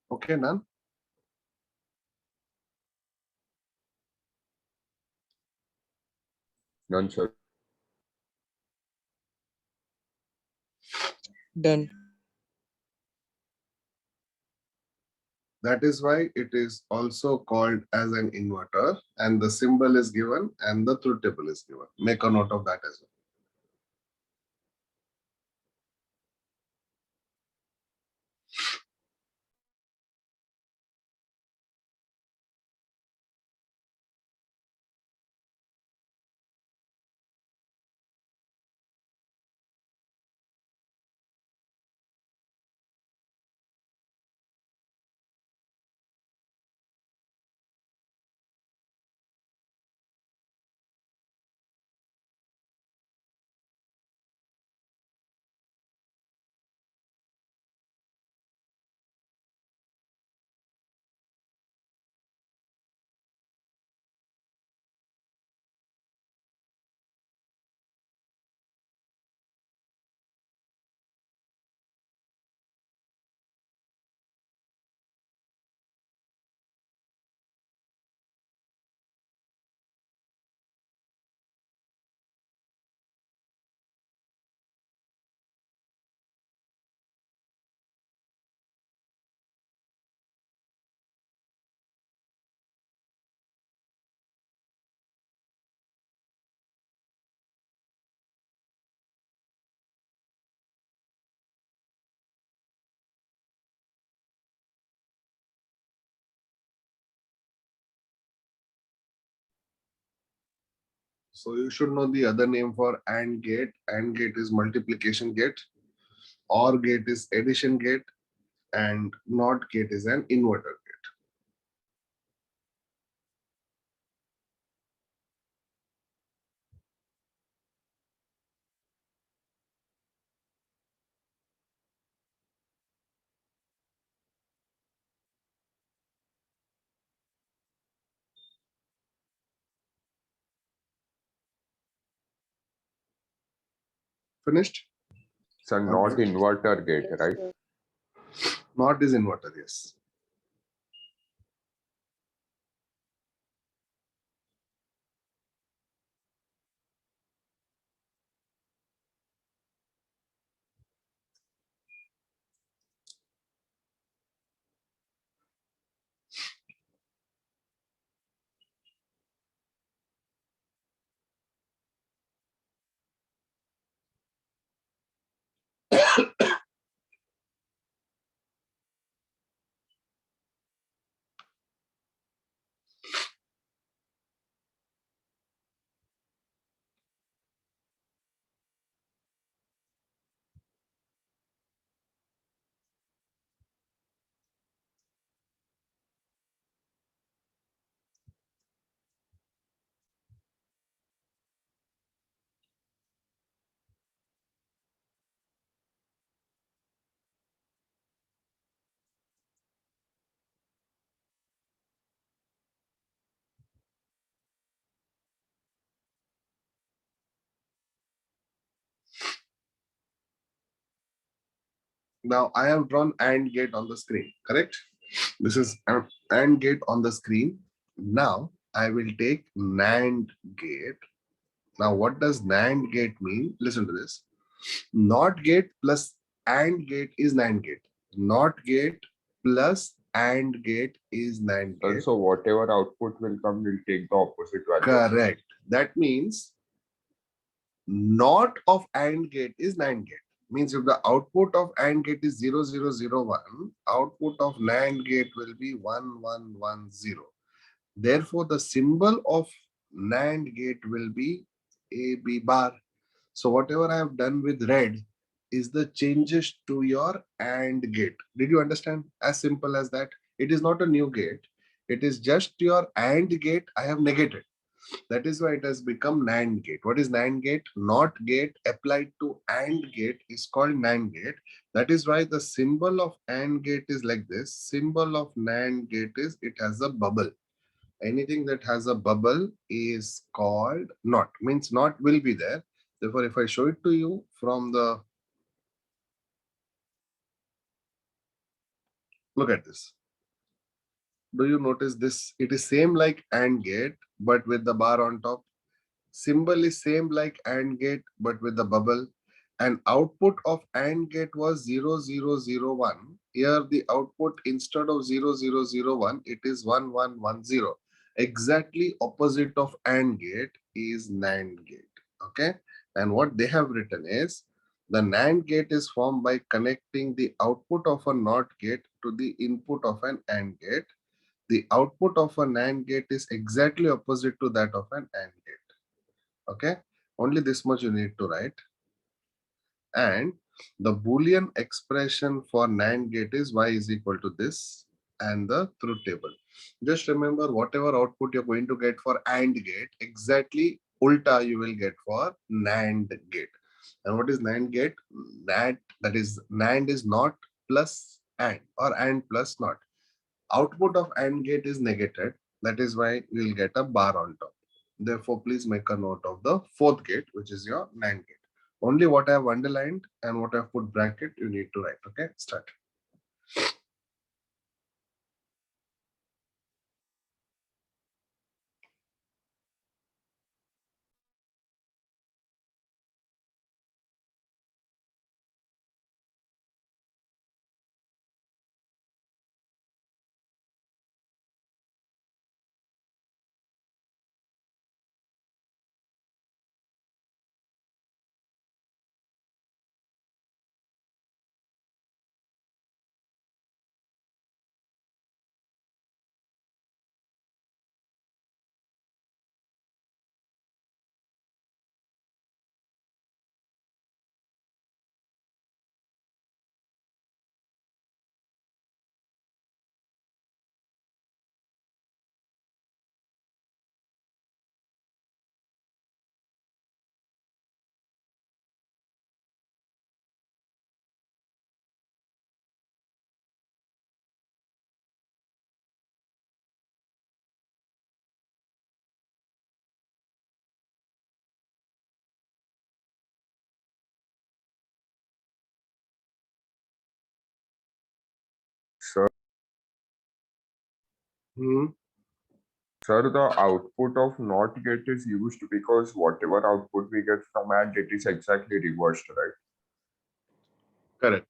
Okay, none. None, sir. Done. That is why it is also called as an inverter, and the symbol is given and the truth table is given. Make a note of that as well. So you should know the other name for AND gate. AND gate is multiplication gate. OR gate is addition gate. And NOT gate is an inverter gate. Finished? So not inverter gate, Yes, right? sir. NOT is inverter, yes. Now I have drawn AND gate on the screen, correct? This is an AND gate on the screen. Now I will take NAND gate. Now what does NAND gate mean? Listen to this. NOT gate plus AND gate is NAND gate. NOT gate plus AND gate is NAND gate. Also, whatever output will come, will take the opposite value. Correct. That means NOT of AND gate is NAND gate. Means if the output of AND gate is 0001, output of NAND gate will be 1110. Therefore, the symbol of NAND gate will be AB bar. So whatever I have done with red is the changes to your AND gate. Did you understand? As simple as that. It is not a new gate. It is just your AND gate I have negated. That is why it has become NAND gate. What is NAND gate? NOT gate applied to AND gate is called NAND gate. That is why the symbol of AND gate is like this. Symbol of NAND gate is it has a bubble. Anything that has a bubble is called NOT. Means NOT will be there. Therefore, if I show it to you from the, look at this. Do you notice this? It is same like AND gate, but with the bar on top. Symbol is same like AND gate, but with the bubble. And output of AND gate was 0001. Here the output instead of 0001, it is 1110. Exactly opposite of AND gate is NAND gate. Okay. And what they have written is the NAND gate is formed by connecting the output of a NOT gate to the input of an AND gate. The output of a NAND gate is exactly opposite to that of an AND gate. Okay, only this much you need to write. And the Boolean expression for NAND gate is y is equal to this and the truth table. Just remember whatever output you're going to get for AND gate, exactly ulta you will get for NAND gate. And what is NAND gate? That is NAND is not plus AND or AND plus not. Output of AND gate is negated. That is why we will get a bar on top. Therefore, please make a note of the fourth gate, which is your NAND gate. Only what I have underlined and what I have put bracket, you need to write. Okay, start. Sir, Hmm. sir, the output of NOT gate is used because whatever output we get from AND, it is exactly reversed, right? Correct.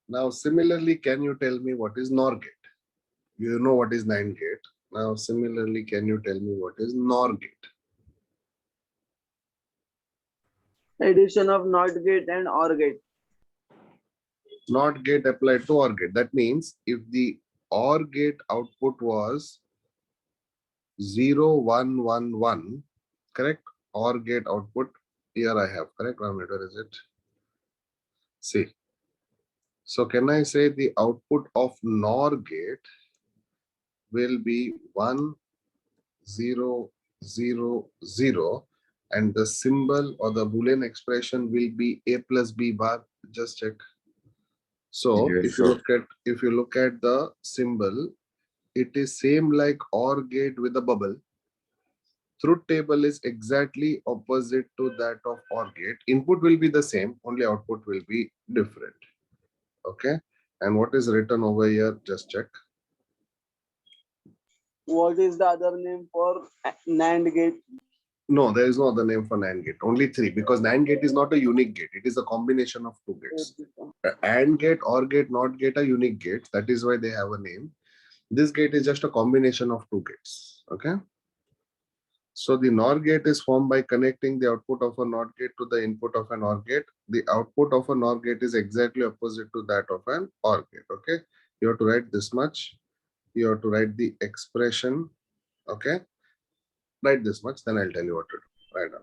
Now, similarly, can you tell me what is NOR gate? You know what is NAND gate. Now, similarly, can you tell me what is NOR gate? Addition of NOT gate and OR gate. NOT gate applied to OR gate. That means if the OR gate output was 0, 1, 1, 1, correct? OR gate output, here I have, correct? Where is it? See. So can I say the output of NOR gate will be 1, 0, 0, 0, and the symbol or the Boolean expression will be A plus B bar. Just check. So Yes, if you sir. look at the symbol, it is same like OR gate with a bubble. Truth table is exactly opposite to that of OR gate. Input will be the same, only output will be different. Okay. And what is written over here? Just check. What is the other name for NAND gate? No, there is no other name for NAND gate. Only three, because NAND gate is not a unique gate. It is a combination of two gates. AND gate, OR gate, NOT gate are unique gates. That is why they have a name. This gate is just a combination of two gates. Okay. So the NOR gate is formed by connecting the output of a NOT gate to the input of an OR gate. The output of a NOR gate is exactly opposite to that of an OR gate. Okay. You have to write this much. You have to write the expression. Okay. Write this much, then I'll tell you what to do. Write down.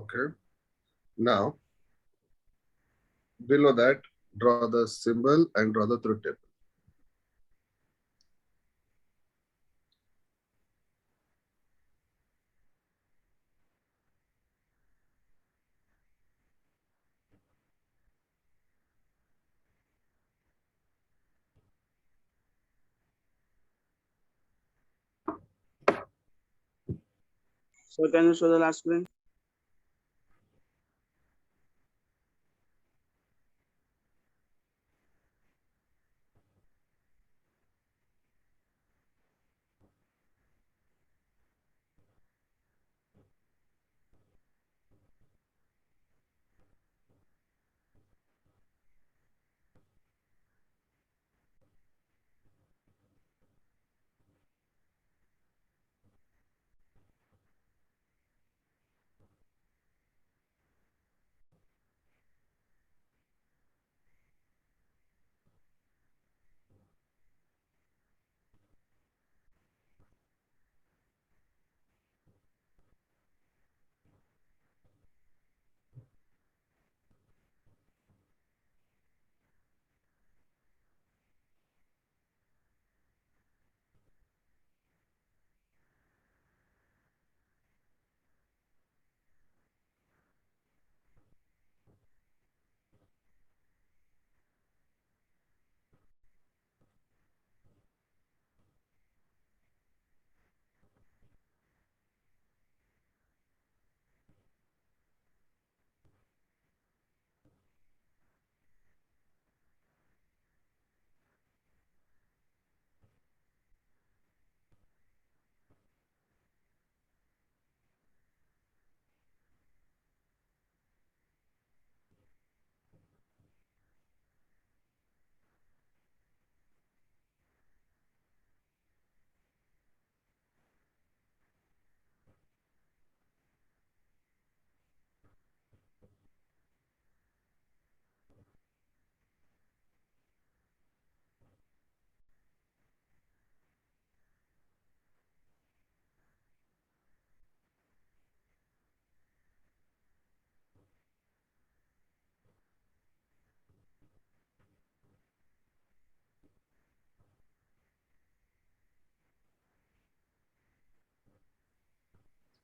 Okay. Now, below that, draw the symbol and draw the truth table. So can you show the last line?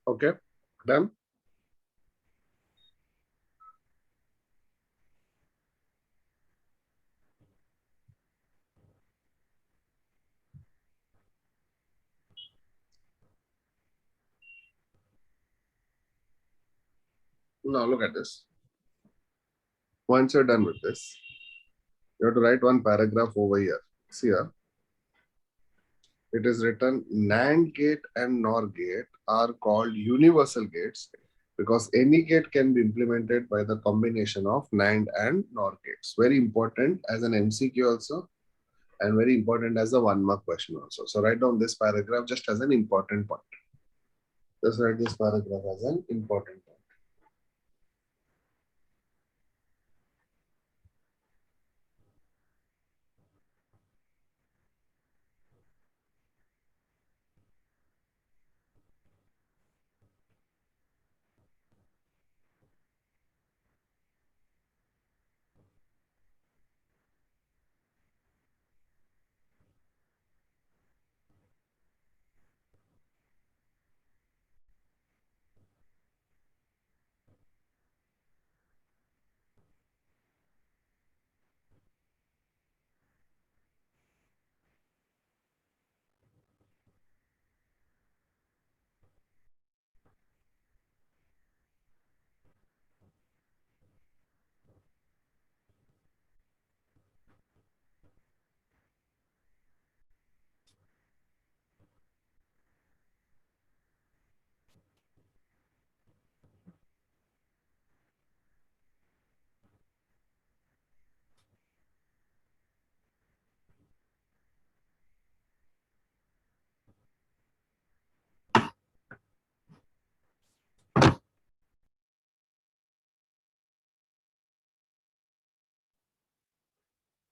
Okay. Done. Now look at this. Once you're done with this, you have to write one paragraph over here. See here. It is written NAND gate and NOR gate are called universal gates because any gate can be implemented by the combination of NAND and NOR gates. Very important as an MCQ also, and very important as a 1 mark question also. So write down this paragraph just as an important point. Just write this paragraph as an important point.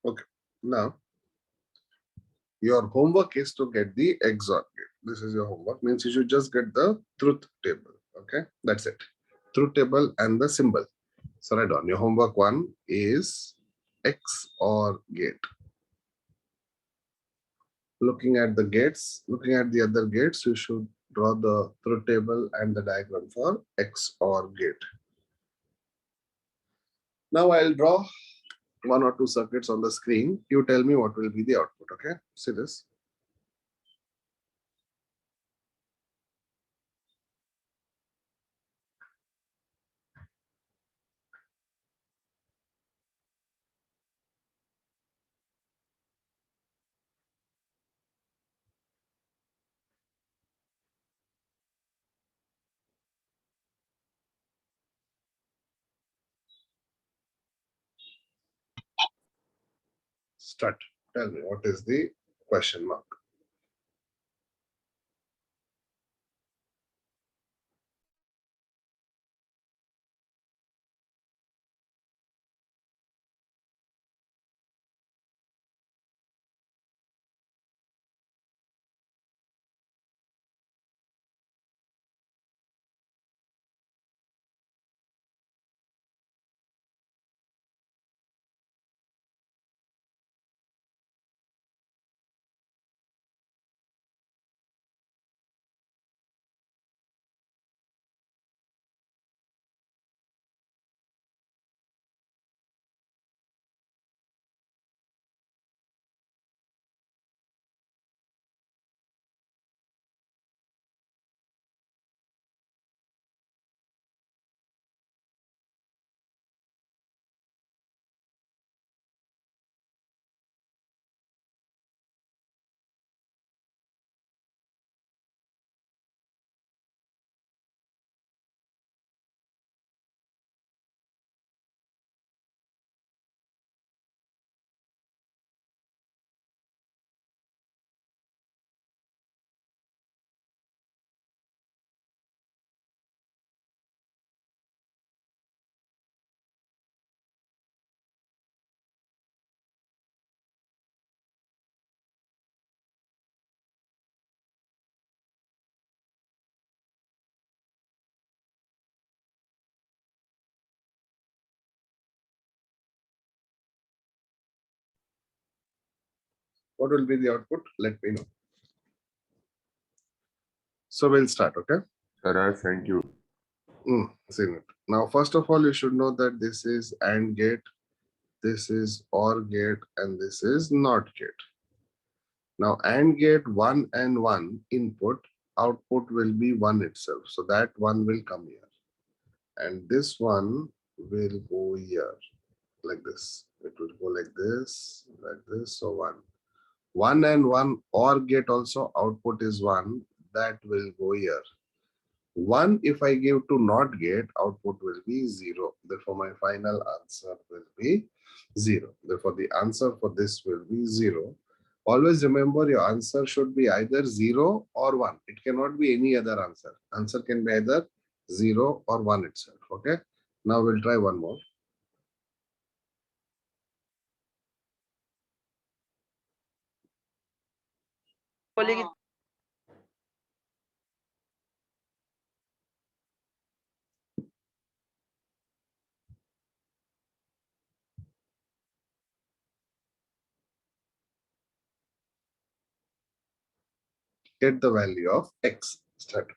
Okay. Now, your homework is to get the XOR gate. This is your homework. Means you should just get the truth table. Okay. That's it. truth table and the symbol. So write down your homework one is X or gate. Looking at the gates, looking at the other gates, you should draw the truth table and the diagram for X or gate. Now I'll draw one or two circuits on the screen. You tell me what will be the output. Okay, see this. Start. Tell me what is the question mark. What will be the output? Let me know. So we'll start. Okay. Sir, I sent you. Seen it. Now, first of all, you should know that this is AND gate, this is OR gate, and this is NOT gate. Now, AND gate 1 and 1 input, output will be 1 itself. So that one will come here. And this one will go here like this. It will go like this, so 1. 1 and 1 OR gate also output is 1. That will go here. 1 if I give to NOT gate, output will be 0. Therefore, my final answer will be 0. Therefore, the answer for this will be 0. Always remember your answer should be either 0 or 1. It cannot be any other answer. Answer can be either 0 or 1 itself. Okay. Now we'll try one more. Get the value of X. Start.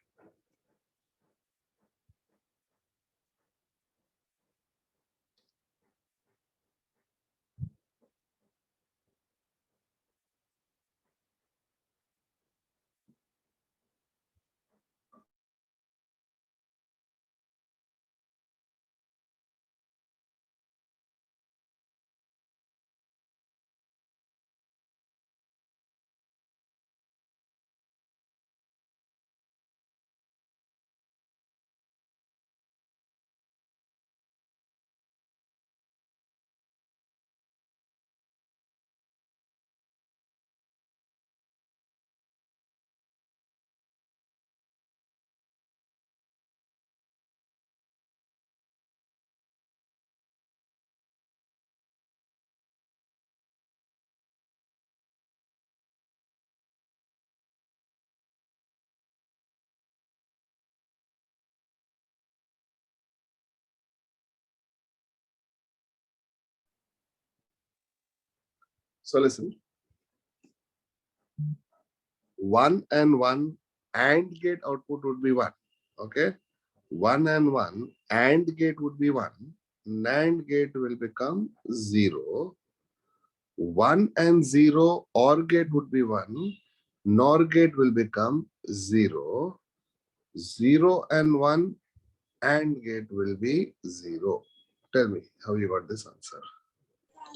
So listen. 1 and 1 AND gate output would be 1. Okay. 1 and 1 AND gate would be 1. NAND gate will become 0. 1 and 0 OR gate would be 1. NOR gate will become 0. 0 and 1 AND gate will be 0. Tell me how you got this answer.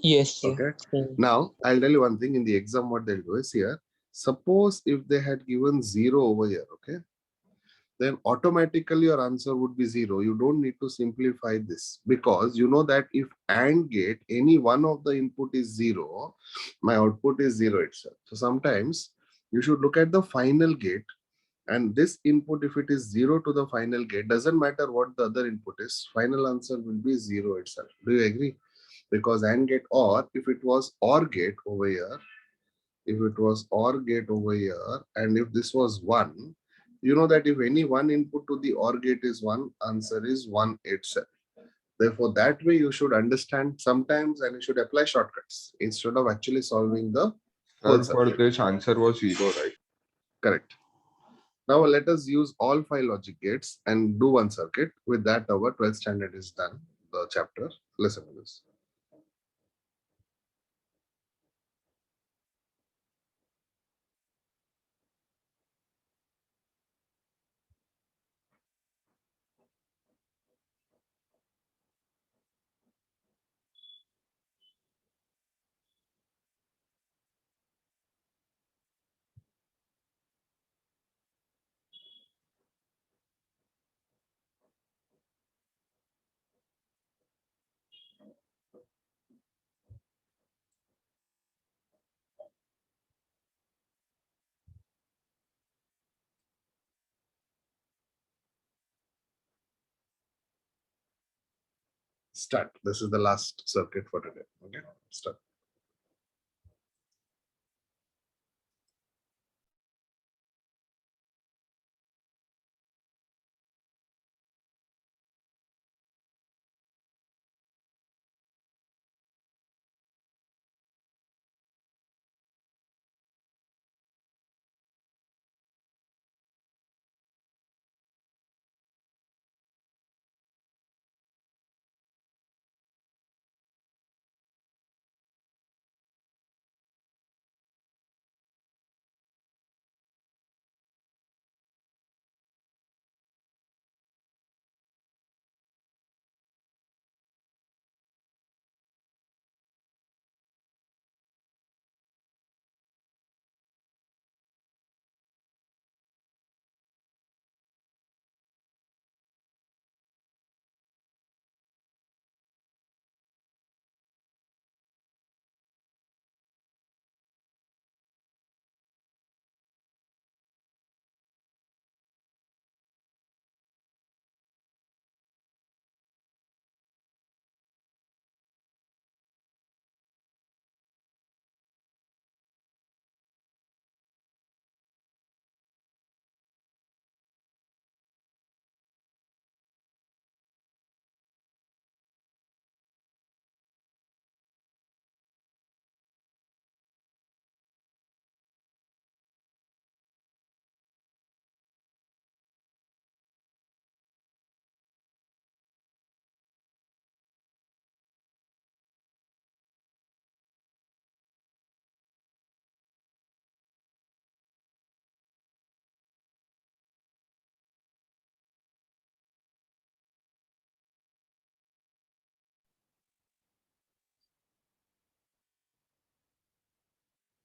Yes, sir. Okay. Same. Now, I'll tell you one thing. In the exam, what they'll do is here, suppose if they had given 0 over here, okay, then automatically your answer would be 0. You don't need to simplify this, because you know that if AND gate, any one of the input is 0, my output is 0 itself. So sometimes you should look at the final gate, and this input, if it is 0 to the final gate, doesn't matter what the other input is, final answer will be 0 itself. Do you agree? Because AND gate, or if it was OR gate over here, if it was OR gate over here, and if this was 1, you know that if any one input to the OR gate is 1, answer is 1 itself. Therefore, that way you should understand sometimes, and you should apply shortcuts instead of actually solving the whole Sir, for circuit. this answer was 0, right? Correct. Now let us use all 5 logic gates and do one circuit. With that, our 12th standard is done. The chapter. Listen to this. Start. This is the last circuit for today. Okay, start.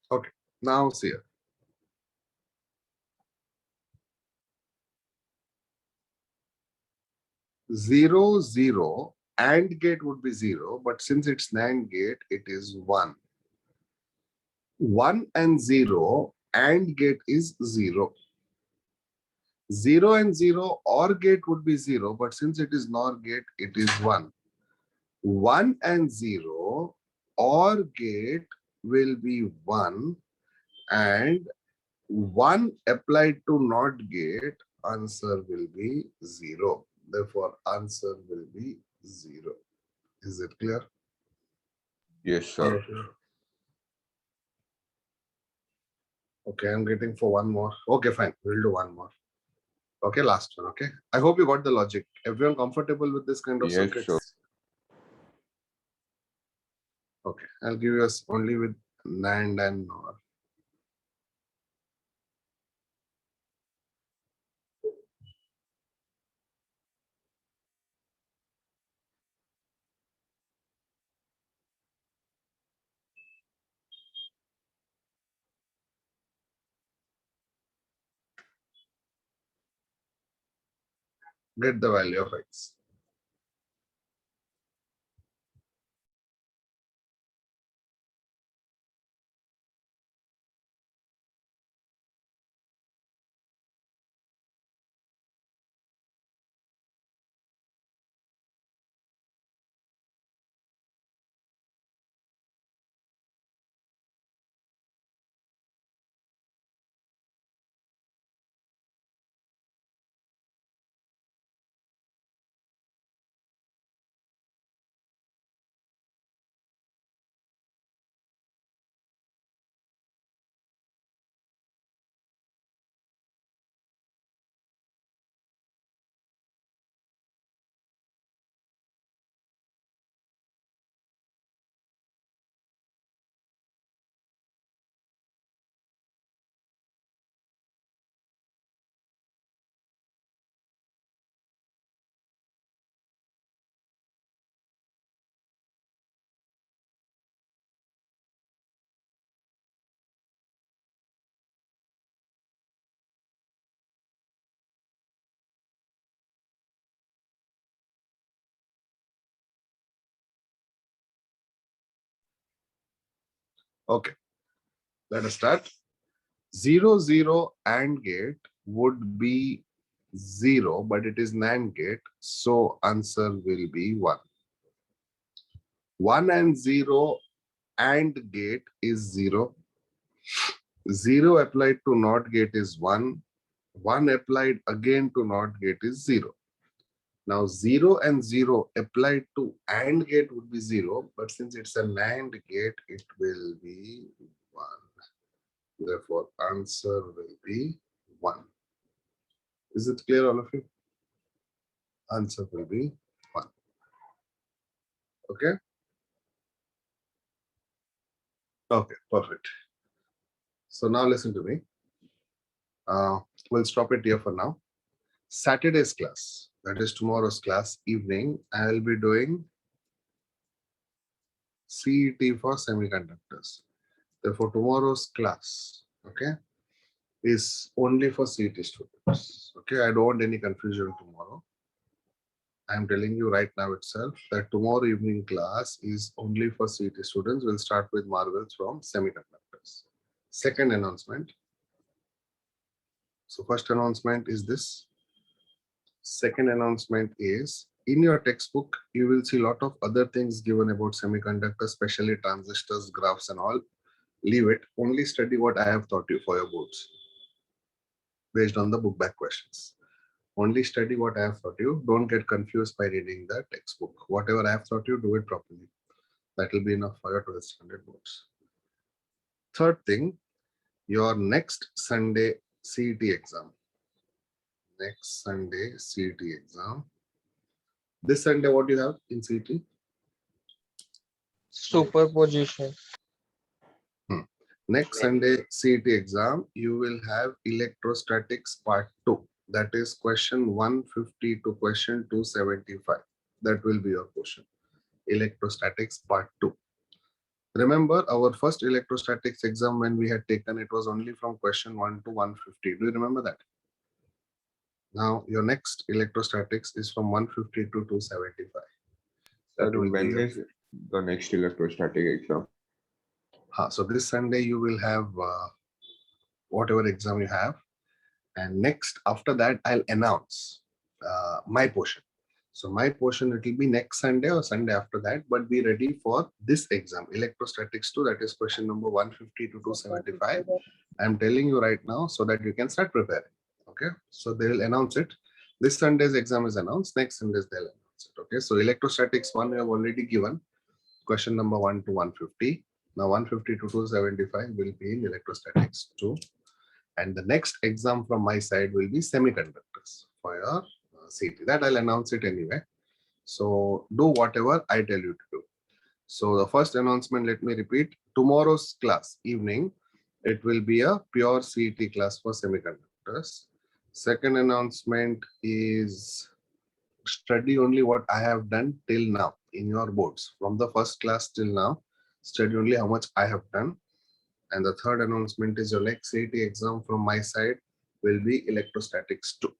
Okay, now see here. 0, 0, AND gate would be 0, but since it's NAND gate, it is 1. 1 and 0, AND gate is 0. 0 and 0, OR gate would be 0, but since it is NOR gate, it is 1. 1 and 0, OR gate will be 1, and 1 applied to NOT gate, answer will be 0. Therefore, answer will be 0. Is it clear? Yes, sir. Okay, I'm getting for one more. Okay, fine. We'll do one more. Okay, last one. Okay. I hope you got the logic. Everyone comfortable with this kind of Yes, circuits? sure. Okay, I'll give you only with NAND and NOR. Get the value of X. Okay, let us start. 0, 0 AND gate would be 0, but it is NAND gate, so answer will be 1. 1 and 0 AND gate is 0. 0 applied to NOT gate is 1. 1 applied again to NOT gate is 0. Now 0 and 0 applied to AND gate would be 0, but since it's a NAND gate, it will be 1. Therefore, answer will be 1. Is it clear, all of you? Answer will be 1. Okay? Okay, perfect. So now listen to me. We'll stop it here for now. Saturday's class, that is tomorrow's class evening, I will be doing CET for semiconductors. Therefore, tomorrow's class, okay, is only for CET students. Okay, I don't want any confusion tomorrow. I'm telling you right now itself that tomorrow evening class is only for CET students. We'll start with marvels from semiconductors. Second announcement. So first announcement is this. Second announcement is in your textbook, you will see a lot of other things given about semiconductors, especially transistors, graphs and all. Leave it. Only study what I have taught you for your boards based on the book back questions. Only study what I have taught you. Don't get confused by reading the textbook. Whatever I have taught you, do it properly. That will be enough for your 12th standard boards. Third thing, your next Sunday CET exam. Next Sunday CET exam. This Sunday, what do you have in CET? Superposition. Next Sunday CET exam, you will have electrostatics part 2. That is question 150 to question 275. That will be your question. Electrostatics part 2. Remember our first electrostatics exam when we had taken, it was only from question 1 to 150. Do you remember that? Now your next electrostatics is from 150 to 275. Sir, That will be when your- is the next electrostatic exam? So this Sunday you will have whatever exam you have, and next after that I'll announce my portion. So my portion, it will be next Sunday or Sunday after that, but be ready for this exam, electrostatics 2, that is question number 150 to 275. I'm telling you right now so that you can start preparing. Okay, so they will announce it. This Sunday's exam is announced, next Sunday's they'll announce it. Okay, so electrostatics 1 we have already given, question number 1 to 150. Now 150 to 275 will be in electrostatics 2. And the next exam from my side will be semiconductors for your CT. That I'll announce it anyway. So do whatever I tell you to do. So the first announcement, let me repeat, tomorrow's class evening, it will be a pure CET class for semiconductors. Second announcement is study only what I have done till now in your boards. From the first class till now, study only how much I have done. And the third announcement is your next CET exam from my side will be electrostatics 2.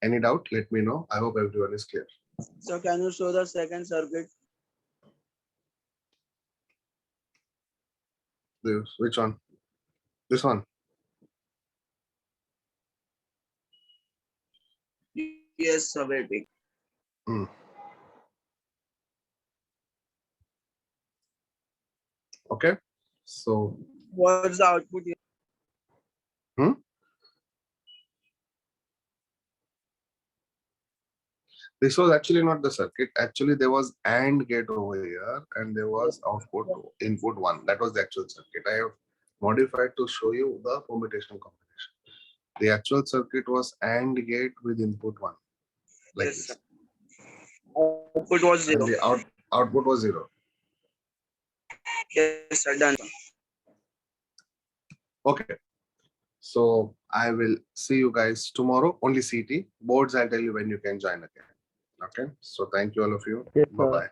Any doubt? Let me know. I hope everyone is clear. So can you show the second circuit? Which one? This one. Yes, sir. Waiting. Okay. So What's the output here? this was actually not the circuit. Actually, there was AND gate over here and there was output input 1. That was the actual circuit. I have modified to show you the permutation combination. The actual circuit was AND gate with input 1. Like Yes, this. sir. Output was And 0. the output was 0. Yes, sir. Done. Okay. So I will see you guys tomorrow. Only CT. Boards, I'll tell you when you can join again. Okay. So thank you all of you. Yes, sir. Bye-bye.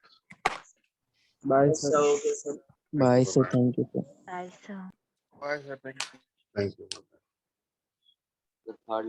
Bye, Yes, sir. sir. Okay, sir. Bye, sir. Bye-bye. Thank you, sir. Bye, sir. Thank you. Bye-bye. The third